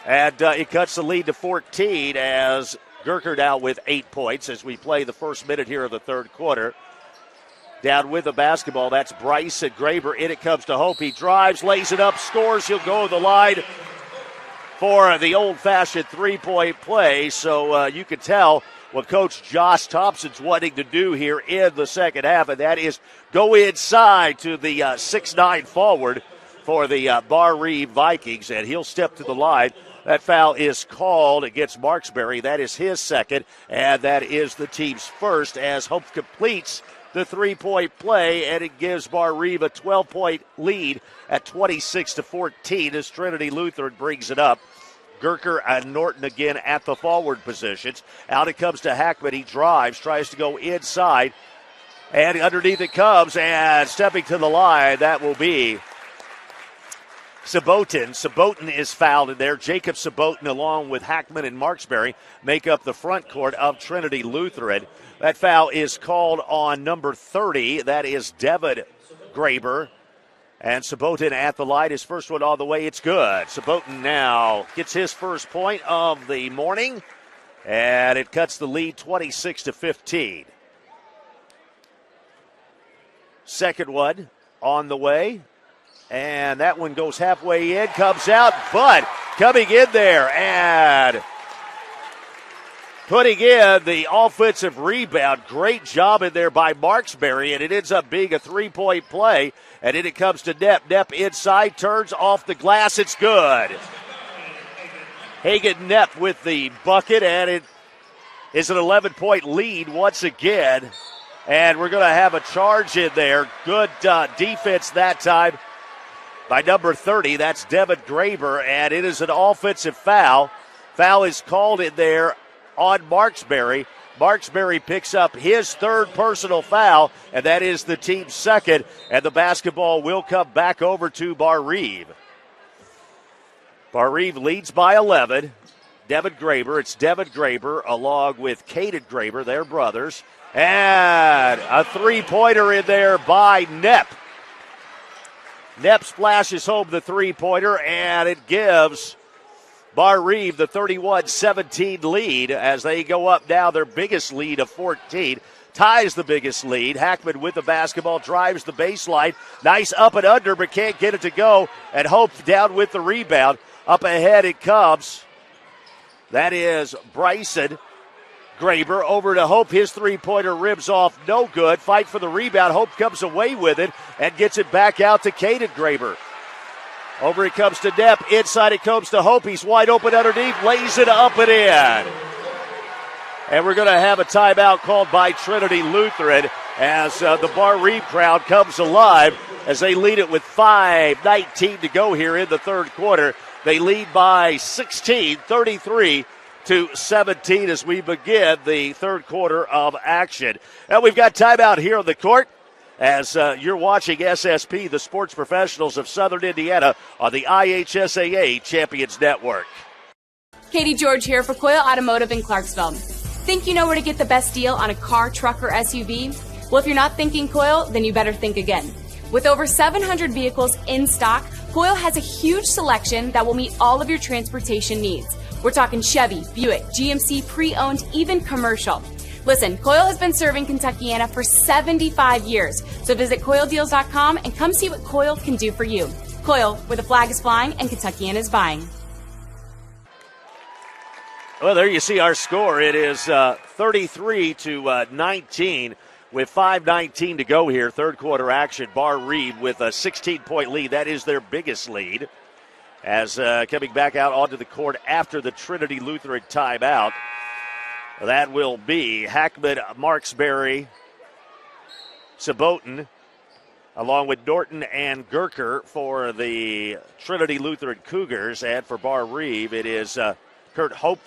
And it cuts the lead to 14 as Gerker now with 8 points as we play the first minute here of the third quarter. Down with the basketball, that's Bryce and Graber. In it comes to Hope. He drives, lays it up, scores. He'll go to the line for the old-fashioned three-point play. So you can tell what Coach Josh Thompson's wanting to do here in the second half, and that is go inside to the 6'9 forward for the Barr-Reeve Vikings, and he'll step to the line. That foul is called against Marksberry. That is his second, and that is the team's first as Hope completes the three-point play, and it gives Barr-Reeve a 12-point lead at 26-14 as Trinity Lutheran brings it up. Gerker and Norton again at the forward positions. Out it comes to Hackman. He drives, tries to go inside, and underneath it comes, and stepping to the line, that will be Sabotin. Sabotin is fouled in there. Jacob Sabotin along with Hackman and Marksberry make up the front court of Trinity Lutheran. That foul is called on number 30. That is Devin Graber. And Sabotin at the line. His first one all the way. It's good. Sabotin now gets his first point of the morning. And it cuts the lead 26-15. Second one on the way. And that one goes halfway in, comes out, but coming in there and putting in the offensive rebound. Great job in there by Marksberry, and it ends up being a three-point play. And then it comes to Knepp. Knepp inside, turns off the glass. It's good. Hagen Knepp with the bucket, and it is an 11-point lead once again. And we're going to have a charge in there. Good defense that time by number 30. That's Devin Graber, and it is an offensive foul. Foul is called in there on Marksberry. Marksberry picks up his third personal foul, and that is the team's second, and the basketball will come back over to Barr-Reeve. Barr-Reeve leads by 11. Devin Graber, it's Devin Graber along with Kaden Graber, their brothers, and a three-pointer in there by Knepp. Knepp splashes home the three-pointer, and it gives Barr-Reeve, the 31-17 lead as they go up now, their biggest lead of 14. Ties the biggest lead. Hackman with the basketball, drives the baseline. Nice up and under, but can't get it to go. And Hope down with the rebound. Up ahead it comes. That is Bryson Graber over to Hope. His three-pointer ribs off. No good. Fight for the rebound. Hope comes away with it and gets it back out to Kaden Graber. Over it comes to Depp. Inside it comes to Hope. He's wide open underneath. Lays it up and in. And we're going to have a timeout called by Trinity Lutheran as the Barr-Reeve crowd comes alive as they lead it with 5:19 to go here in the third quarter. They lead by 16, 33-17 as we begin the third quarter of action. And we've got timeout here on the court as you're watching SSP, the Sports Professionals of Southern Indiana, on the IHSAA Champions Network. Katie George here for Coyle Automotive in Clarksville. Think you know where to get the best deal on a car, truck, or SUV? Well, if you're not thinking Coyle, then you better think again. With over 700 vehicles in stock, Coyle has a huge selection that will meet all of your transportation needs. We're talking Chevy, Buick, GMC, pre-owned, even commercial. Listen, Coyle has been serving Kentuckiana for 75 years, so visit CoyleDeals.com and come see what Coyle can do for you. Coyle, where the flag is flying and Kentuckiana is buying. Well, there you see our score. It is 33-19 with 5:19 to go here. Third quarter action. Barr-Reeve with a 16-point lead. That is their biggest lead. As coming back out onto the court after the Trinity Lutheran timeout. That will be Hackman, Marksberry, Saboten, along with Norton and Gerker for the Trinity Lutheran Cougars. And for Barr-Reeve, it is Kurt Hope,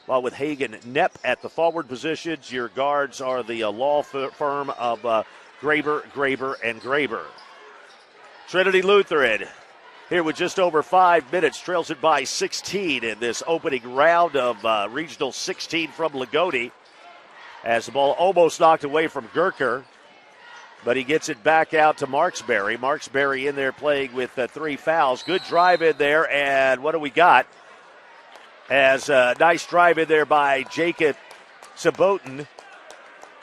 along with Hagen Knepp at the forward positions. Your guards are the law firm of Graber, and Graber. Trinity Lutheran here with just over 5 minutes, trails it by 16 in this opening round of Regional 16 from Loogootee. As the ball almost knocked away from Gerker, but he gets it back out to Marksberry. Marksberry in there playing with 3 fouls. Good drive in there, and what do we got? As a nice drive in there by Jacob Saboten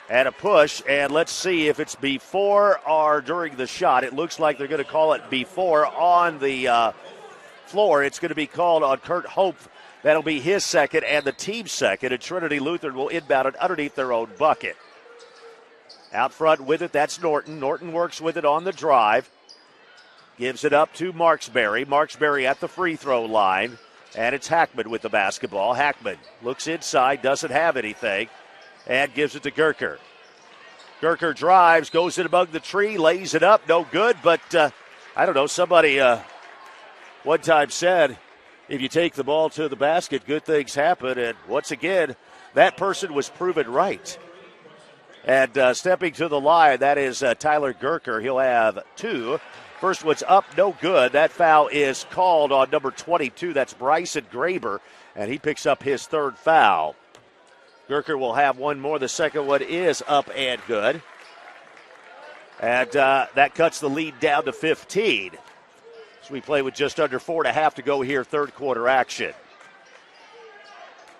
and a push. And let's see if it's before or during the shot. It looks like they're going to call it before on the floor. It's going to be called on Kurt Hope. That'll be his second and the team's second. And Trinity Lutheran will inbound it underneath their own bucket. Out front with it, that's Norton. Norton works with it on the drive. Gives it up to Marksberry. Marksberry at the free throw line. And it's Hackman with the basketball. Hackman looks inside, doesn't have anything, and gives it to Gerker. Gerker drives, goes in among the tree, lays it up, no good, but I don't know, somebody one time said, if you take the ball to the basket, good things happen, and once again, that person was proven right. And stepping to the line, that is Tyler Gerker. He'll have 2. First one's up, no good. That foul is called on number 22. That's Bryson Graber, and he picks up his 3rd foul. Gerker will have one more. The second one is up and good. And that cuts the lead down to 15. So we play with just under 4.5 to go here, third quarter action.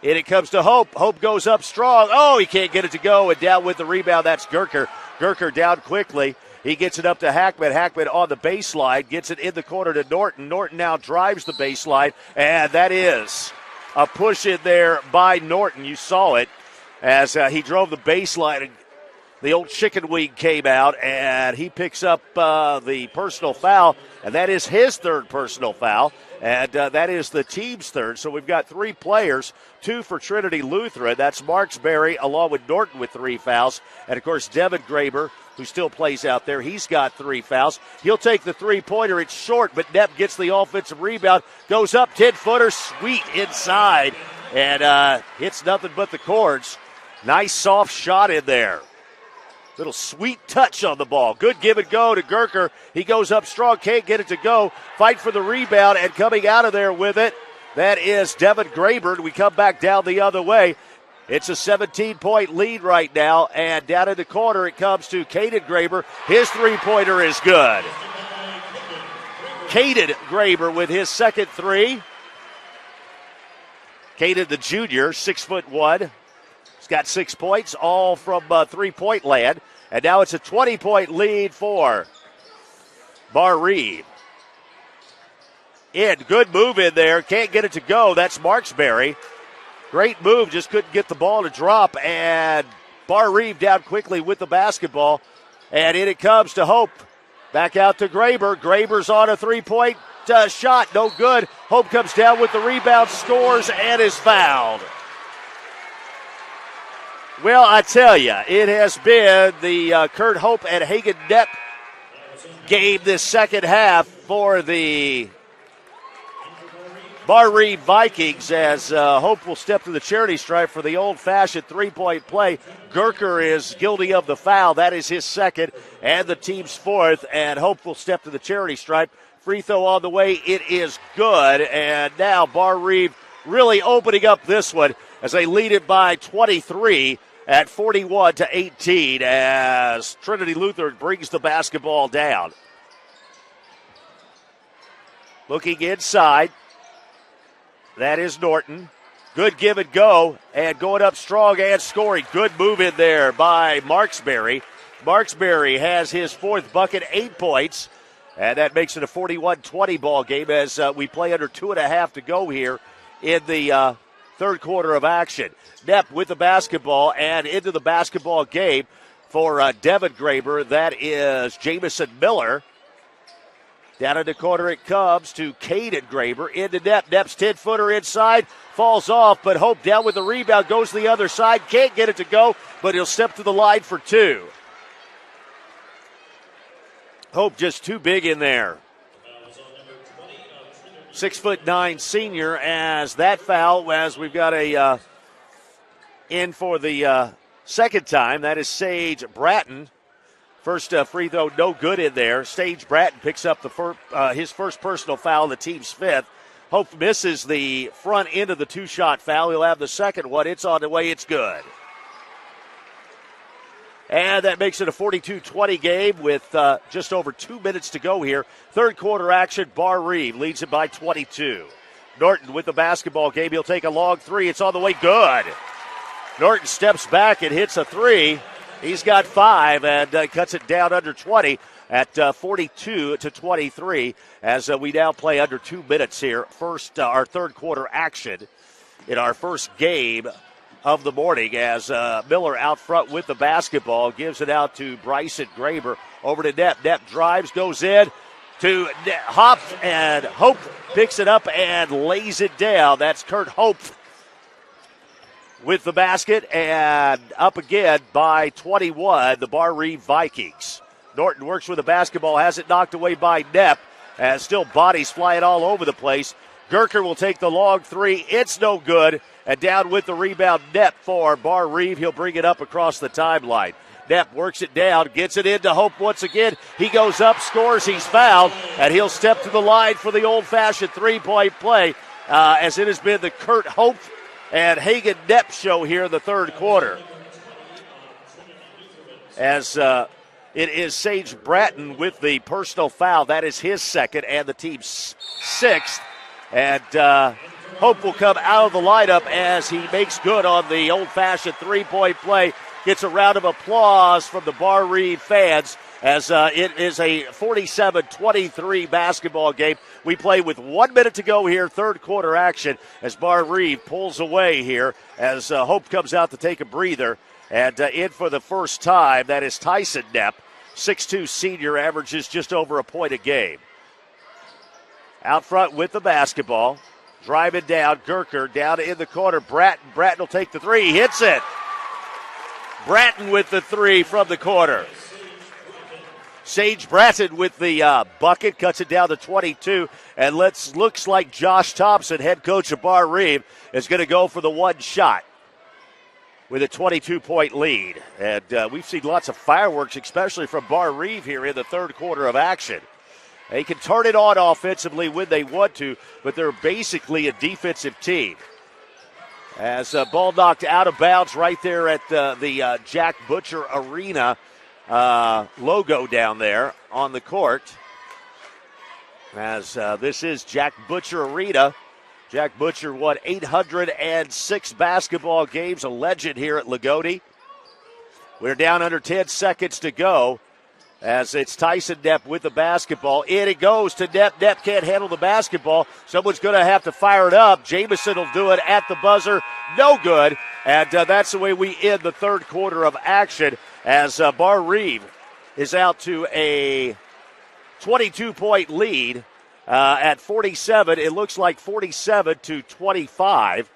In it comes to Hope. Hope goes up strong. Oh, he can't get it to go, and down with the rebound. That's Gerker. Gerker down quickly. He gets it up to Hackman. Hackman on the baseline, gets it in the corner to Norton. Norton now drives the baseline, and that is a push in there by Norton. You saw it as he drove the baseline, and the old chicken wing came out, and he picks up the personal foul, and that is his 3rd personal foul, and that is the team's 3rd. So we've got 3 players, 2 for Trinity Lutheran. That's Marksberry along with Norton with 3 fouls, and, of course, Devin Graber, who still plays out there. He's got 3 fouls. He'll take the three-pointer. It's short, but Knepp gets the offensive rebound, goes up, 10-footer, sweet inside, and hits nothing but the cords. Nice soft shot in there. Little sweet touch on the ball. Good give and go to Gerker. He goes up strong, can't get it to go. Fight for the rebound, and coming out of there with it, that is Devin Graber. We come back down the other way. It's a 17-point lead right now, and down in the corner it comes to Kaden Graber. His three-pointer is good. Kaden Graber with his second 3. Kaden, the junior, 6'1". He's got 6 points, all from 3-point land. And now it's a 20-point lead for Barr-Reeve. Good move in there. Can't get it to go. That's Marksberry. Great move. Just couldn't get the ball to drop. And Barr-Reeve down quickly with the basketball. And in it comes to Hope. Back out to Graber. Graber's on a 3-point shot. No good. Hope comes down with the rebound, scores, and is fouled. Well, I tell you, it has been the Kurt Hope and Hagen Knepp game this second half for the Barr-Reeve Vikings as Hope will step to the charity stripe for the old-fashioned 3-point play. Gerker is guilty of the foul. That is his second and the team's fourth. And Hope will step to the charity stripe. Free throw on the way. It is good. And now Barr-Reeve really opening up this one as they lead it by 23 at 41-18 as Trinity Lutheran brings the basketball down. Looking inside. That is Norton. Good give and go, and going up strong and scoring. Good move in there by Marksberry. Marksberry has his fourth bucket, 8 points, and that makes it a 41-20 ball game as we play under 2.5 to go here in the third quarter of action. Knepp with the basketball and into the basketball game for Devin Graber. That is Jamison Miller. Down in the corner it comes to Kaden Graber. Into Knepp. Knepp's 10-footer inside. Falls off, but Hope down with the rebound. Goes to the other side. Can't get it to go, but he'll step to the line for 2. Hope just too big in there. 6'9" senior as that foul, as we've got a in for the second time. That is Sage Bratton. First free throw, no good in there. Sage Bratton picks up his first personal foul, the team's 5th. Hope misses the front end of the 2-shot foul. He'll have the second one. It's on the way. It's good. And that makes it a 42-20 game with just over 2 minutes to go here. Third quarter action. Barr-Reeve leads it by 22. Norton with the basketball game. He'll take a long 3. It's on the way. Good. Norton steps back and hits a 3. He's got 5 and cuts it down under 20 at 42-23 as we now play under 2 minutes here. Our third quarter action in our first game of the morning as Miller out front with the basketball. Gives it out to Bryson Graber. Over to Knepp. Knepp drives, goes in to Hop, and Hope picks it up and lays it down. That's Kurt Hope with the basket, and up again by 21, the Barr-Reeve Vikings. Norton works with the basketball, has it knocked away by Knepp, and still bodies flying all over the place. Gerker will take the long 3. It's no good, and down with the rebound, Knepp for Barr-Reeve. He'll bring it up across the timeline. Knepp works it down, gets it into Hope once again. He goes up, scores, he's fouled, and he'll step to the line for the old-fashioned 3-point play as it has been the Kurt Hope and Hagen Knepp show here in the third quarter. As it is Sage Bratton with the personal foul. That is his second and the team's 6th. And Hope will come out of the lineup as he makes good on the old-fashioned 3-point play. Gets a round of applause from the Barr-Reeve fans as it is a 47-23 basketball game. We play with 1 minute to go here, third quarter action, as Barr-Reeve pulls away here as Hope comes out to take a breather. And in for the first time, that is Tyson Knepp, 6'2" senior, averages just over a point a game. Out front with the basketball, driving down, Gerker down in the corner, Bratton. Bratton will take the 3, hits it. Bratton with the 3 from the corner. Sage Bratton with the bucket, cuts it down to 22, and looks like Josh Thompson, head coach of Barr-Reeve, is going to go for the one shot with a 22-point lead. And we've seen lots of fireworks, especially from Barr-Reeve here in the third quarter of action. They can turn it on offensively when they want to, but they're basically a defensive team. As ball knocked out of bounds right there at the Jack Butcher Arena logo down there on the court. As this is Jack Butcher Arena Jack Butcher won 806 basketball games, a legend here at Loogootee. We're down under 10 seconds to go as it's Tyson Knepp with the basketball. In it goes to Knepp. Knepp can't handle the basketball. Someone's going to have to fire it up. Jamison will do it at the buzzer. No good. And that's the way we end the third quarter of action as Barr-Reeve is out to a 22-point lead at 47. It looks like 47-25.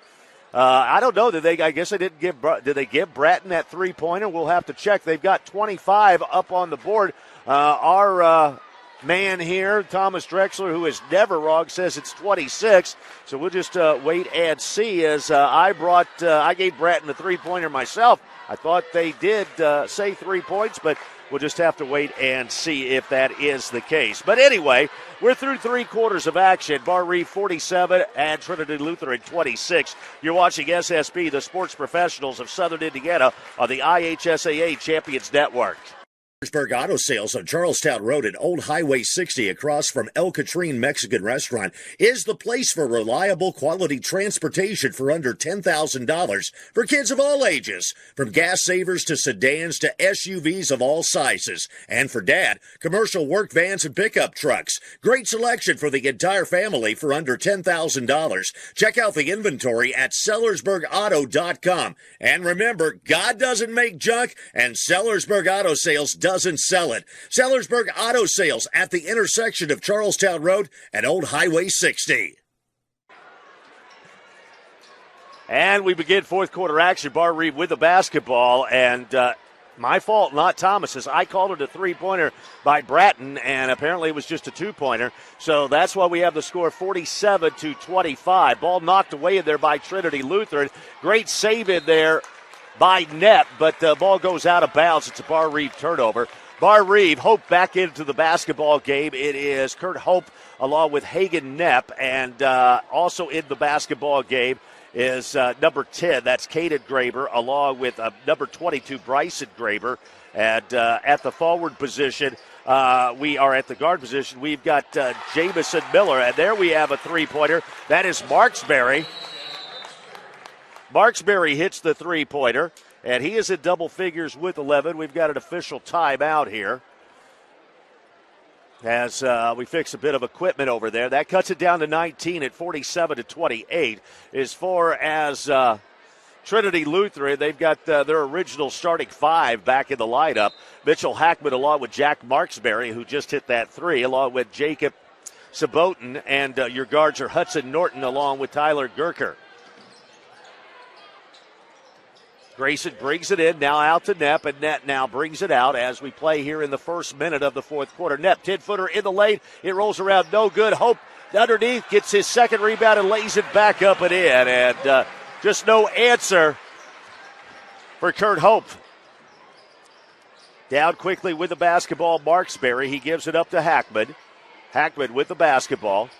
I don't know. I guess they didn't give. Did they give Bratton that three-pointer? We'll have to check. They've got 25 up on the board. Our man here, Thomas Drexler, who is never wrong, says it's 26. So we'll just wait and see. As I gave Bratton a three-pointer myself. I thought they did say 3 points, but we'll just have to wait and see if that is the case. But anyway, we're through 3 quarters of action. Barr-Reeve 47 and Trinity Lutheran 26. You're watching SSB, the sports professionals of Southern Indiana, on the IHSAA Champions Network. Sellersburg Auto Sales on Charlestown Road at Old Highway 60 across from El Catrine Mexican Restaurant is the place for reliable quality transportation for under $10,000 for kids of all ages, from gas savers to sedans to SUVs of all sizes. And for dad, commercial work vans and pickup trucks. Great selection for the entire family for under $10,000. Check out the inventory at SellersburgAuto.com. And remember, God doesn't make junk, and Sellersburg Auto Sales doesn't sell it. Sellersburg Auto Sales at the intersection of Charlestown Road and Old Highway 60. And we begin fourth quarter action. Barr-Reeve with the basketball, and my fault, not Thomas's. I called it a three-pointer by Bratton, and apparently it was just a two-pointer. So that's why we have the score 47-25. Ball knocked away in there by Trinity Lutheran. Great save in there by Knepp, but the ball goes out of bounds. It's a Barr-Reeve turnover. Barr-Reeve, Hope back into the basketball game. It is Kurt Hope along with Hagen Knepp, and also in the basketball game is number 10. That's Kaden Graber, along with number 22, Bryson Graber. And at the forward position, we are at the guard position. We've got Jamison Miller, and there we have a three-pointer. That is Marksberry. Marksberry hits the three-pointer, and he is in double figures with 11. We've got an official timeout here as we fix a bit of equipment over there. That cuts it down to 19 at 47-28. As far as Trinity Lutheran, they've got their original starting 5 back in the lineup. Mitchell Hackman along with Jack Marksberry, who just hit that three, along with Jacob Sabotin, and your guards are Hudson Norton along with Tyler Gerker. Grayson brings it in, now out to Knepp, and Knepp now brings it out as we play here in the first minute of the fourth quarter. Knepp, 10-footer in the lane. It rolls around, no good. Hope underneath, gets his second rebound and lays it back up and in. And just no answer for Kurt Hope. Down quickly with the basketball, Marksberry. He gives it up to Hackman. Hackman with the basketball.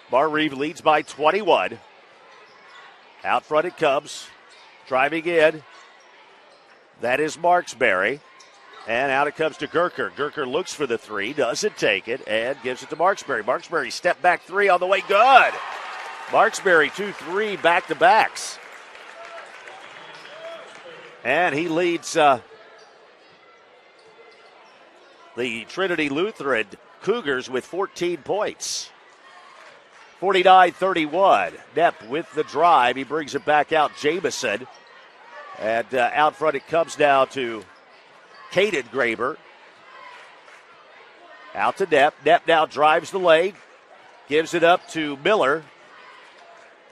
Barr-Reeve leads by 21. Out front it comes. Driving in, that is Marksberry. And out it comes to Gerker. Gerker looks for the three, doesn't take it, and gives it to Marksberry. Marksberry step back three on the way, good. Marksberry 2-3 back-to-backs. And he leads the Trinity Lutheran Cougars with 14 points. 49-31. Knepp with the drive. He brings it back out. Jamison. And out front it comes now to Kaden Graber. Out to Knepp. Knepp now drives the lane. Gives it up to Miller.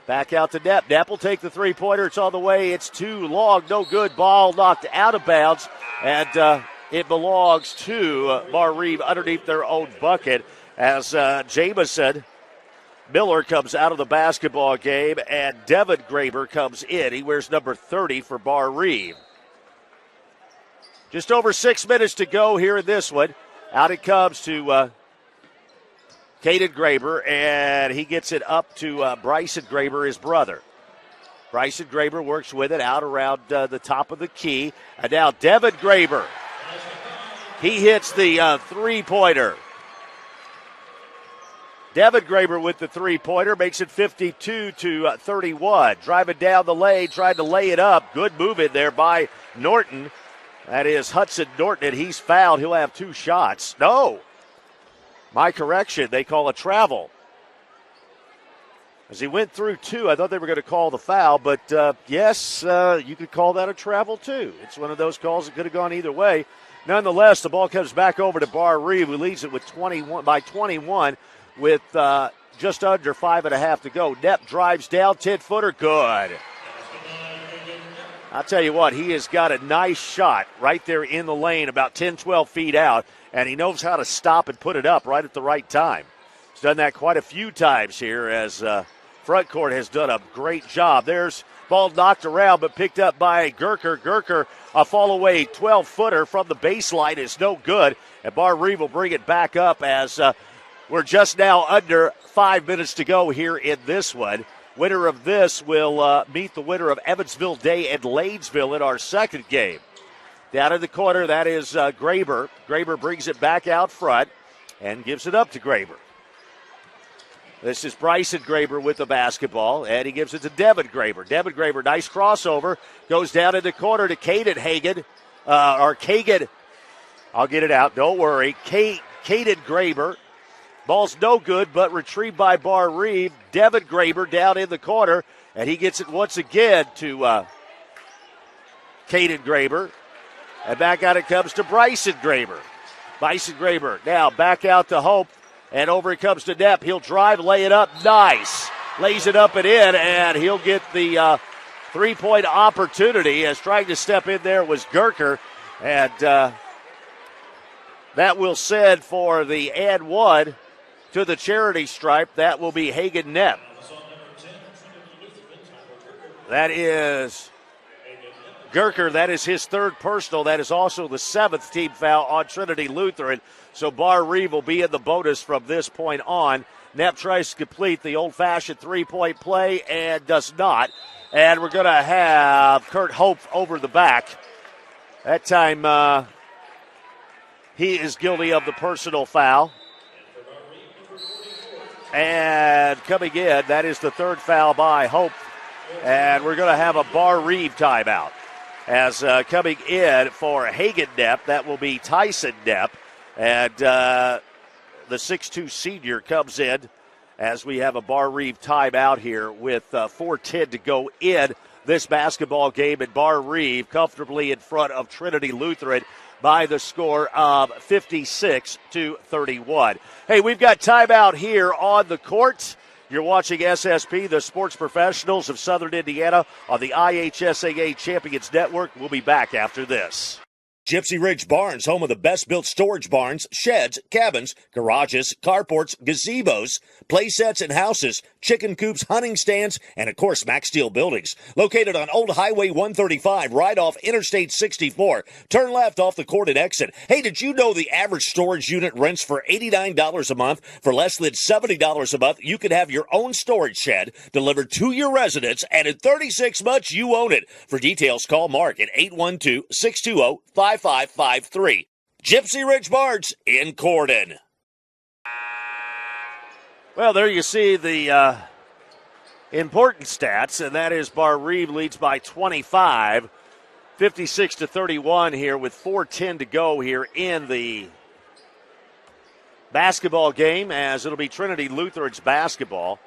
Back out to Knepp. Knepp will take the three-pointer. It's on the way. It's too long. No good. Ball knocked out of bounds. And it belongs to Barr-Reeve underneath their own bucket as Jamison Miller comes out of the basketball game, and Devin Graber comes in. He wears number 30 for Barr-Reeve. Just over 6 minutes to go here in this one. Out it comes to Kaden Graber, and he gets it up to Bryson Graber, his brother. Bryson Graber works with it out around the top of the key. And now Devin Graber. He hits the three-pointer. Devin Graber with the three-pointer makes it 52-31. Driving down the lane, trying to lay it up. Good move in there by Norton. That is Hudson Norton, and he's fouled. He'll have 2 shots. No. My correction, they call a travel. As he went through 2, I thought they were going to call the foul, but yes, you could call that a travel too. It's one of those calls that could have gone either way. Nonetheless, the ball comes back over to Barr-Reeve, who leads it with 21 with just under 5.5 to go. Knepp drives down, 10-footer, good. I'll tell you what, he has got a nice shot right there in the lane, about 10, 12 feet out, and he knows how to stop and put it up right at the right time. He's done that quite a few times here as front court has done a great job. There's ball knocked around but picked up by Gerker. Gerker, a fall away 12-footer from the baseline is no good, and Barr-Reeve will bring it back up as we're just now under 5 minutes to go here in this one. Winner of this will meet the winner of Evansville Day and Ladesville in our second game. Down in the corner, that is Graber. Graber brings it back out front and gives it up to Graber. This is Bryson Graber with the basketball, and he gives it to Devin Graber. Devin Graber, nice crossover, goes down in the corner to Kaden Kagan. I'll get it out, don't worry. Kaden Graber. Ball's no good, but retrieved by Barr-Reeve. Devin Graber down in the corner, and he gets it once again to Kaden Graber. And back out it comes to Bryson Graber. Bryson Graber now back out to Hope, and over it comes to Knepp. He'll drive, lay it up, nice. Lays it up and in, and he'll get the three-point opportunity as trying to step in there was Gerker. And that will send for the and one to the charity stripe. That will be Hagen Knepp. That is Gerker. That is his 3rd personal. That is also the 7th team foul on Trinity Lutheran. So Barr-Reeve will be in the bonus from this point on. Knepp tries to complete the old-fashioned three-point play and does not. And we're going to have Kurt Hope over the back. That time he is guilty of the personal foul. And coming in, that is the 3rd foul by Hope. And we're going to have a Barr-Reeve timeout. As coming in for Hagen Knepp, that will be Tyson Knepp. And the 6'2 senior comes in as we have a Barr-Reeve timeout here with 4:10 to go in this basketball game. And Barr-Reeve comfortably in front of Trinity Lutheran by the score of 56-31. Hey, we've got timeout here on the court. You're watching SSP, the Sports Professionals of Southern Indiana, on the IHSAA Champions Network. We'll be back after this. Gypsy Ridge Barns, home of the best-built storage barns, sheds, cabins, garages, carports, gazebos, play sets and houses, chicken coops, hunting stands, and, of course, Max Steel buildings. Located on Old Highway 135, right off Interstate 64. Turn left off the Cordon exit. Hey, did you know the average storage unit rents for $89 a month? For less than $70 a month, you can have your own storage shed delivered to your residence, and in 36 months, you own it. For details, call Mark at 812-620-5553. Gypsy Ridge Barns in Cordon. Well, there you see the important stats, and that is Barr-Reeve leads by 25, 56-31 here with 4:10 to go here in the basketball game, as it'll be Trinity Lutheran's basketball.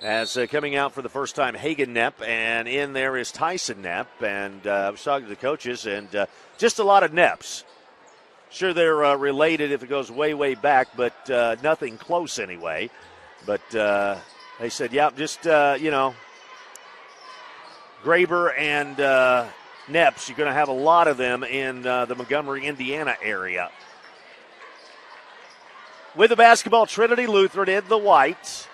As coming out for the first time, Hagen Knepp, and in there is Tyson Knepp. And I was talking to the coaches, and just a lot of Knepps. Sure, they're related if it goes way, way back, but nothing close anyway. But they said, yeah, just, Graber and Knepps, you're going to have a lot of them in the Montgomery, Indiana area. With the basketball, Trinity Lutheran in the whites.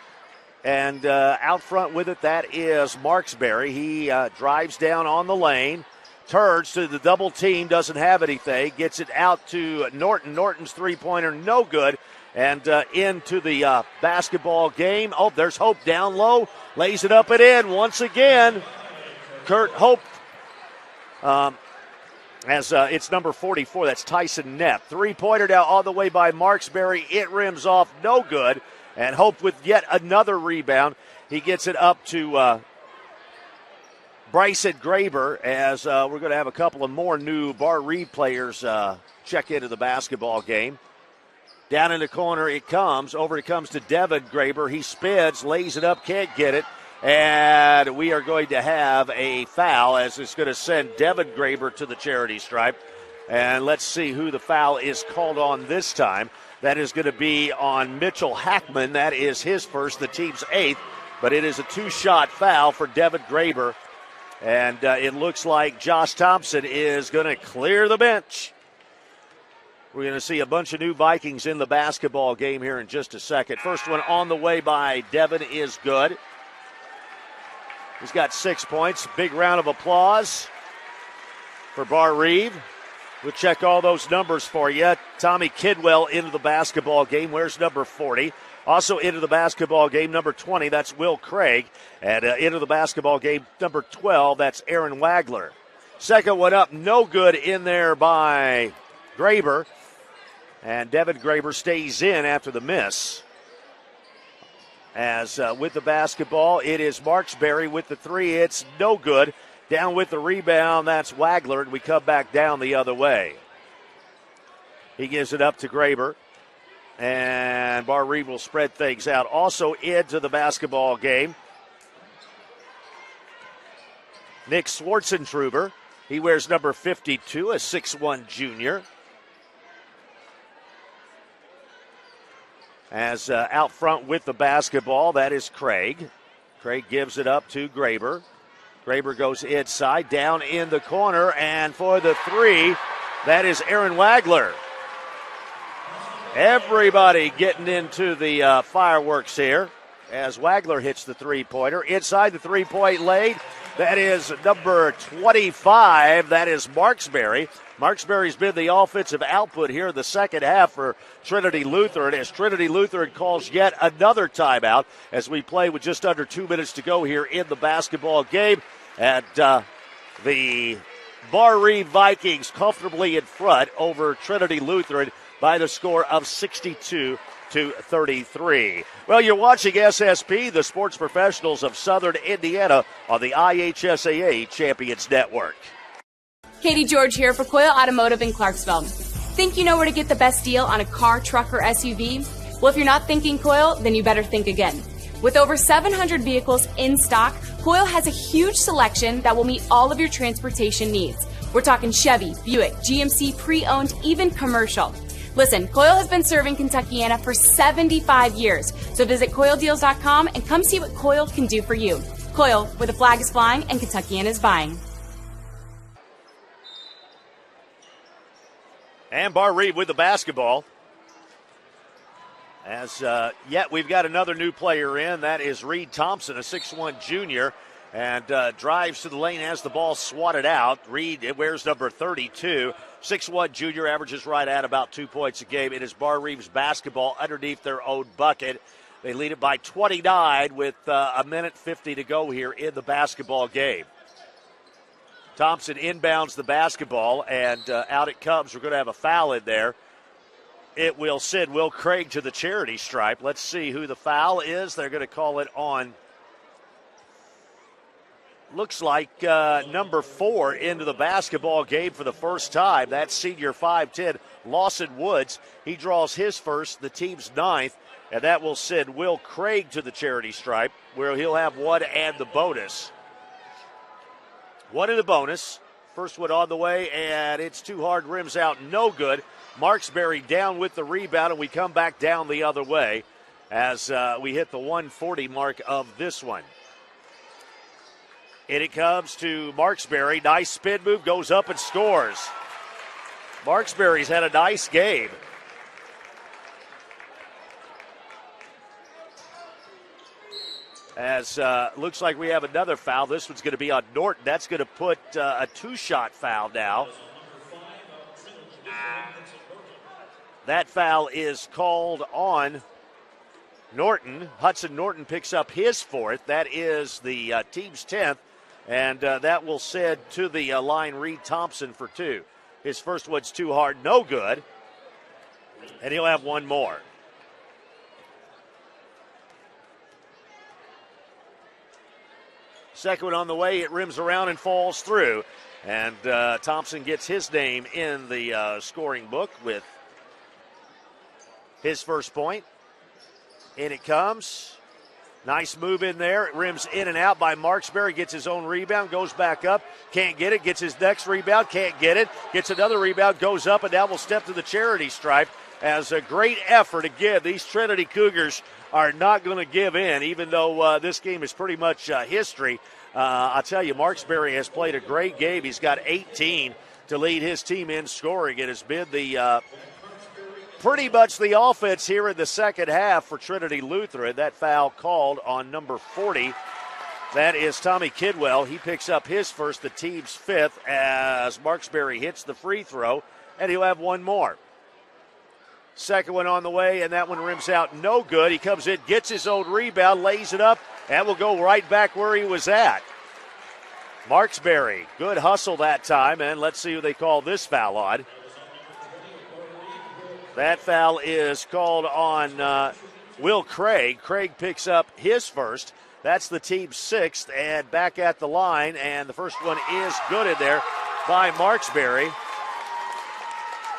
And out front with it, that is Marksberry. He drives down on the lane, turns to the double team, doesn't have anything, gets it out to Norton. Norton's three-pointer, no good. And into the basketball game. Oh, there's Hope down low, lays it up and in once again. Kurt Hope, as it's number 44, that's Tyson Knepp. Three-pointer now all the way by Marksberry. It rims off, no good. and Hope with yet another rebound. He gets it up to Bryson Graber, as we're going to have a couple of more new Barr-Reeve players check into the basketball game. Down in the corner it comes. Over it comes to Devin Graber. He spins, lays it up, can't get it. And we are going to have a foul, as it's going to send Devin Graber to the charity stripe. And let's see who the foul is called on this time. That is going to be on Mitchell Hackman. That is his first, the team's 8th. But it is a 2-shot foul for Devin Graber. And it looks like Josh Thompson is going to clear the bench. We're going to see a bunch of new Vikings in the basketball game here in just a second. First one on the way by Devin is good. He's got 6 points. Big round of applause for Barr-Reeve. We'll check all those numbers for you. Tommy Kidwell into the basketball game. Where's number 40? Also into the basketball game, number 20, that's Will Craig. And into the basketball game, number 12, that's Aaron Wagler. Second one up, no good in there by Graber. And Devin Graber stays in after the miss. As with the basketball, it is Marksberry with the 3. It's no good. Down with the rebound, that's Wagler, and we come back down the other way. He gives it up to Graber. And Barr-Reeve will spread things out. Also into the basketball game, Nick Schwartzentruber. He wears number 52, a 6'1 junior. As out front with the basketball, that is Craig. Craig gives it up to Graber. Graber goes inside, down in the corner, and for the 3, that is Aaron Wagler. Everybody getting into the fireworks here as Wagler hits the three-pointer. Inside the three-point lane, that is number 25. That is Marksberry. Marksberry's been the offensive output here in the second half for Trinity Lutheran, as Trinity Lutheran calls yet another timeout as we play with just under 2 minutes to go here in the basketball game. And the Barr-Reeve Vikings comfortably in front over Trinity Lutheran by the score of 62-33. Well, you're watching SSP, the sports professionals of Southern Indiana, on the IHSAA Champions Network. Katie George here for Coyle Automotive in Clarksville. Think you know where to get the best deal on a car, truck, or SUV? Well, if you're not thinking Coyle, then you better think again. With over 700 vehicles in stock, Coyle has a huge selection that will meet all of your transportation needs. We're talking Chevy, Buick, GMC, pre-owned, even commercial. Listen, Coyle has been serving Kentuckiana for 75 years, so visit CoyleDeals.com and come see what Coyle can do for you. Coyle, where the flag is flying and Kentuckiana is buying. And Barr-Reeve with the basketball. As yet we've got another new player in. That is Reed Thompson, a 6'1 junior, and drives to the lane, has the ball swatted out. Reed wears number 32. 6'1 junior, averages right at about 2 points a game. It is Barr-Reeve's basketball underneath their own bucket. They lead it by 29 with a minute 50 to go here in the basketball game. Thompson inbounds the basketball, and out it comes. We're going to have a foul in there. It will send Will Craig to the charity stripe. Let's see who the foul is. They're going to call it on, looks like number 4 into the basketball game for the first time. That's senior 5'10", Lawson Woods. He draws his first, the team's 9th, and that will send Will Craig to the charity stripe, where he'll have 1 and the bonus. 1 in the bonus. First one on the way, and it's too hard, rims out, no good. Marksberry down with the rebound, and we come back down the other way as we hit the 140 mark of this one. And it comes to Marksberry. Nice spin move, goes up and scores. Marksberry's had a nice game. As looks like we have another foul. This one's going to be on Norton. That's going to put a 2-shot foul now. That foul is called on Norton. Hudson Norton picks up his 4th. That is the team's 10th. And that will send to the line Reed Thompson for 2. His first one's too hard, no good. And he'll have 1 more. Second one on the way. It rims around and falls through. And Thompson gets his name in the scoring book with his first point. In it comes. Nice move in there. It rims in and out by Marksberry. Gets his own rebound. Goes back up. Can't get it. Gets his next rebound. Can't get it. Gets another rebound. Goes up and now will step to the charity stripe. As a great effort again. These Trinity Cougars are not going to give in, even though this game is pretty much history. I'll tell you, Marksberry has played a great game. He's got 18 to lead his team in scoring. It has been the pretty much the offense here in the second half for Trinity Lutheran. That foul called on number 40. That is Tommy Kidwell. He picks up his first, the team's fifth, as Marksberry hits the free throw, and he'll have one more. Second one on the way, and that one rims out no good. He comes in, gets his own rebound, lays it up, and will go right back where he was at. Marksberry, good hustle that time, and let's see who they call this foul on. That foul is called on Will Craig. Craig picks up his first. That's the team's sixth, and back at the line, and the first one is good in there by Marksberry,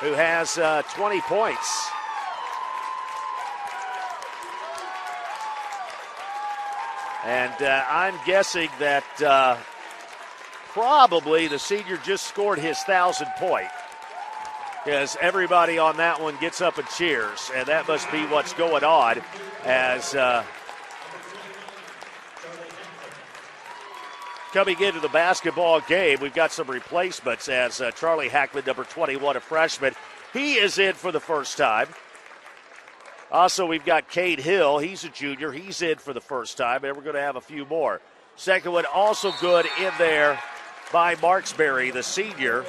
who has 20 points. And I'm guessing that probably the senior just scored his 1,000th point, because everybody on that one gets up and cheers, and that must be what's going on as coming into the basketball game. We've got some replacements as Charlie Hackman, number 21, a freshman. He is in for the first time. Also, we've got Cade Hill. He's a junior. He's in for the first time, and we're going to have a few more. Second one also good in there by Marksberry, the senior,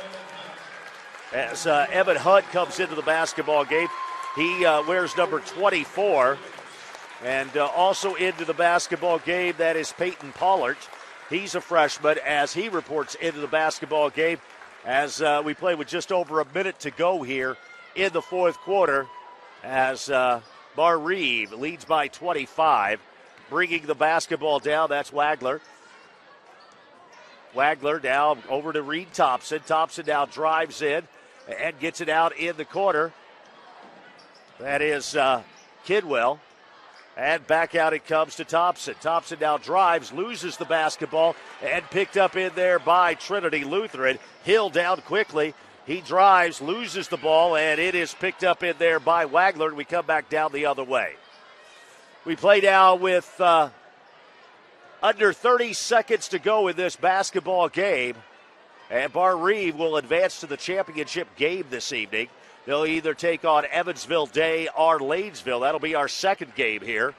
as Evan Hunt comes into the basketball game. He wears number 24. And also into the basketball game, that is Peyton Pollard. He's a freshman as he reports into the basketball game as we play with just over a minute to go here in the fourth quarter, as Barr-Reeve leads by 25. Bringing the basketball down, that's Wagler. Wagler down over to Reed Thompson. Thompson now drives in and gets it out in the corner. That is Kidwell. And back out it comes to Thompson. Thompson now drives, loses the basketball, and picked up in there by Trinity Lutheran. Hill down quickly. He drives, loses the ball, and it is picked up in there by Wagler. We come back down the other way. We play now with under 30 seconds to go in this basketball game. And Barr-Reeve will advance to the championship game this evening. They'll either take on Evansville Day or Lanesville. That'll be our second game here.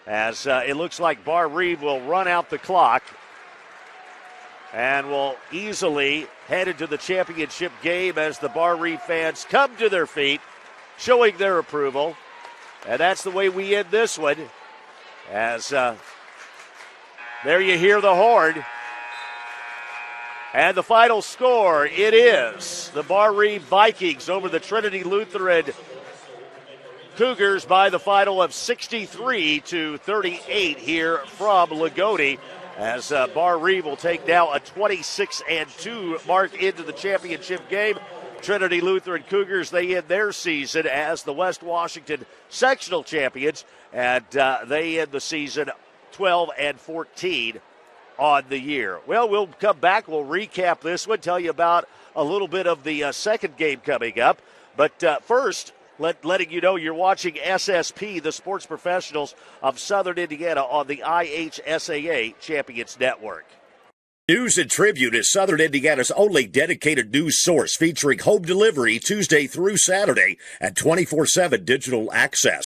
As it looks like Barr-Reeve will run out the clock and will easily head into the championship game as the Barr-Reeve fans come to their feet, showing their approval. And that's the way we end this one. As there you hear the horn. And the final score, it is the Barr-Reeve Vikings over the Trinity Lutheran Cougars by the final of 63-38 here from Loogootee, as Barr-Reeve will take now a 26-2 mark into the championship game. Trinity Lutheran Cougars, they end their season as the West Washington sectional champions, and they end the season 12-14 on the year. Well, we'll come back. We'll recap this one, tell you about a little bit of the second game coming up. But first, letting you know you're watching SSP, the Sports Professionals of Southern Indiana, on the IHSAA Champions Network. News and Tribute is Southern Indiana's only dedicated news source, featuring home delivery Tuesday through Saturday and 24/7 digital access.